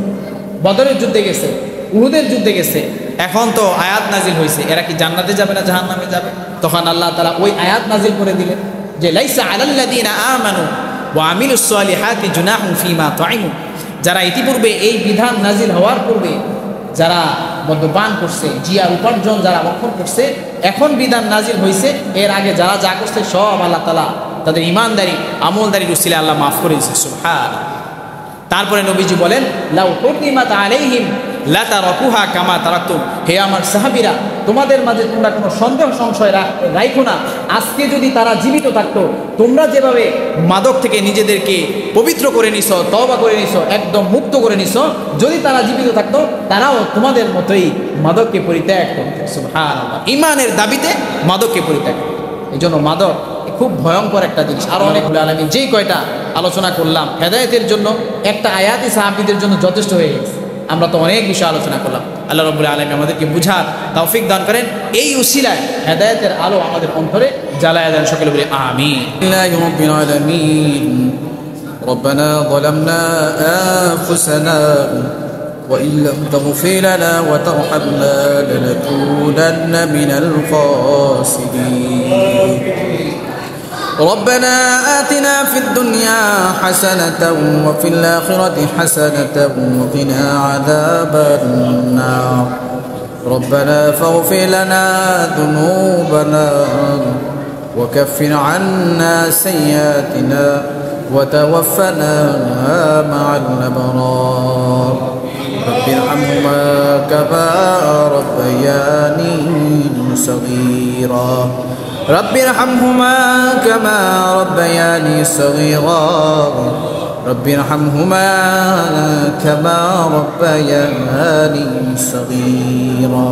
বদরের যুদ্ধে গেছে, উহুদের যুদ্ধে গেছে, এখন তো আয়াত নাজিল হয়েছে, এরা কি জান্নাতে যাবে না জাহান্নামে যাবে? তখন আল্লাহ তাআলা ওই আয়াত নাজিল করে দিলেন যে লাইসা আলাল্লাযীনা আমানু ওয়া আমিলুস সালিহাতি জুনাহুম ফীমা তুইমু, যারা ইতিপূর্বে এই বিধান নাজিল হওয়ার পূর্বে যারা মদ্যপান করছে, জিয়ার উপার্জন যারা ভক্ষণ করছে, এখন বিধান নাজিল হয়েছে, এর আগে যারা যা করছে সব আল্লাহ তাআলা তাদের ইমানদারি আমলদারির উসিলে আল্লাহ মাফ করে দিয়েছে। সুবহানাল্লাহ। তারপরে নবীজি বলেন, লাউ হুররিমাত আলাইহিম লা তারাকুহা কামা তারাকতুম, হে আমার সাহাবীরা, তোমাদের মাঝে তোমরা কোনো সন্দেহ সংশয় রাখো না, আজকে যদি তারা জীবিত থাকতো, তোমরা যেভাবে মাদক থেকে নিজেদেরকে পবিত্র করে নিছো, তওবা করে নিছো, একদম মুক্ত করে নিছো, যদি তারা জীবিত থাকতো তারাও তোমাদের মতোই মাদককে পরিত্যাগ করত। সুবহানাল্লাহ। ঈমানের দাবিতে মাদককে পরিত্যাগ করত। এই জন্য মাদক খুব ভয়ঙ্কর একটা জিনিস। আরো অনেক আলামিন যেই কয়টা আলোচনা করলাম হেদায়েতের জন্য একটা আয়াতই সাহাবীদের জন্য যথেষ্ট হয়ে গেছে। আমরা তো অনেক বিষয় আলোচনা করলাম। আল্লাহ রাব্বুল আলামিন আমাদেরকে বুঝার তৌফিক দান করেন, এই উসিলায় হেদায়েতের আলো আমাদের অন্তরে জ্বালায়া দেন। সকলে বলি আমিন। লিল্লাহি রাব্বিল আলামিন। রব্বানা যালামনা আনফুসানা ওয়া ইন লাম তাগফির লানা ওয়া তারহামনা লানাকুনান্না মিনাল খাসিরিন। ربنا آتنا في الدنيا حسنة وفي الآخرة حسنة وقنا عذاب النار. ربنا فاغفر لنا ذنوبنا وكفر عنا سيئاتنا وتوفنا مع الأبرار. رب ارحمهما كما ربياني صغيرا. رب ارحمهما كما ربياني صغيرا. رب ارحمهما كما ربياني صغيرا.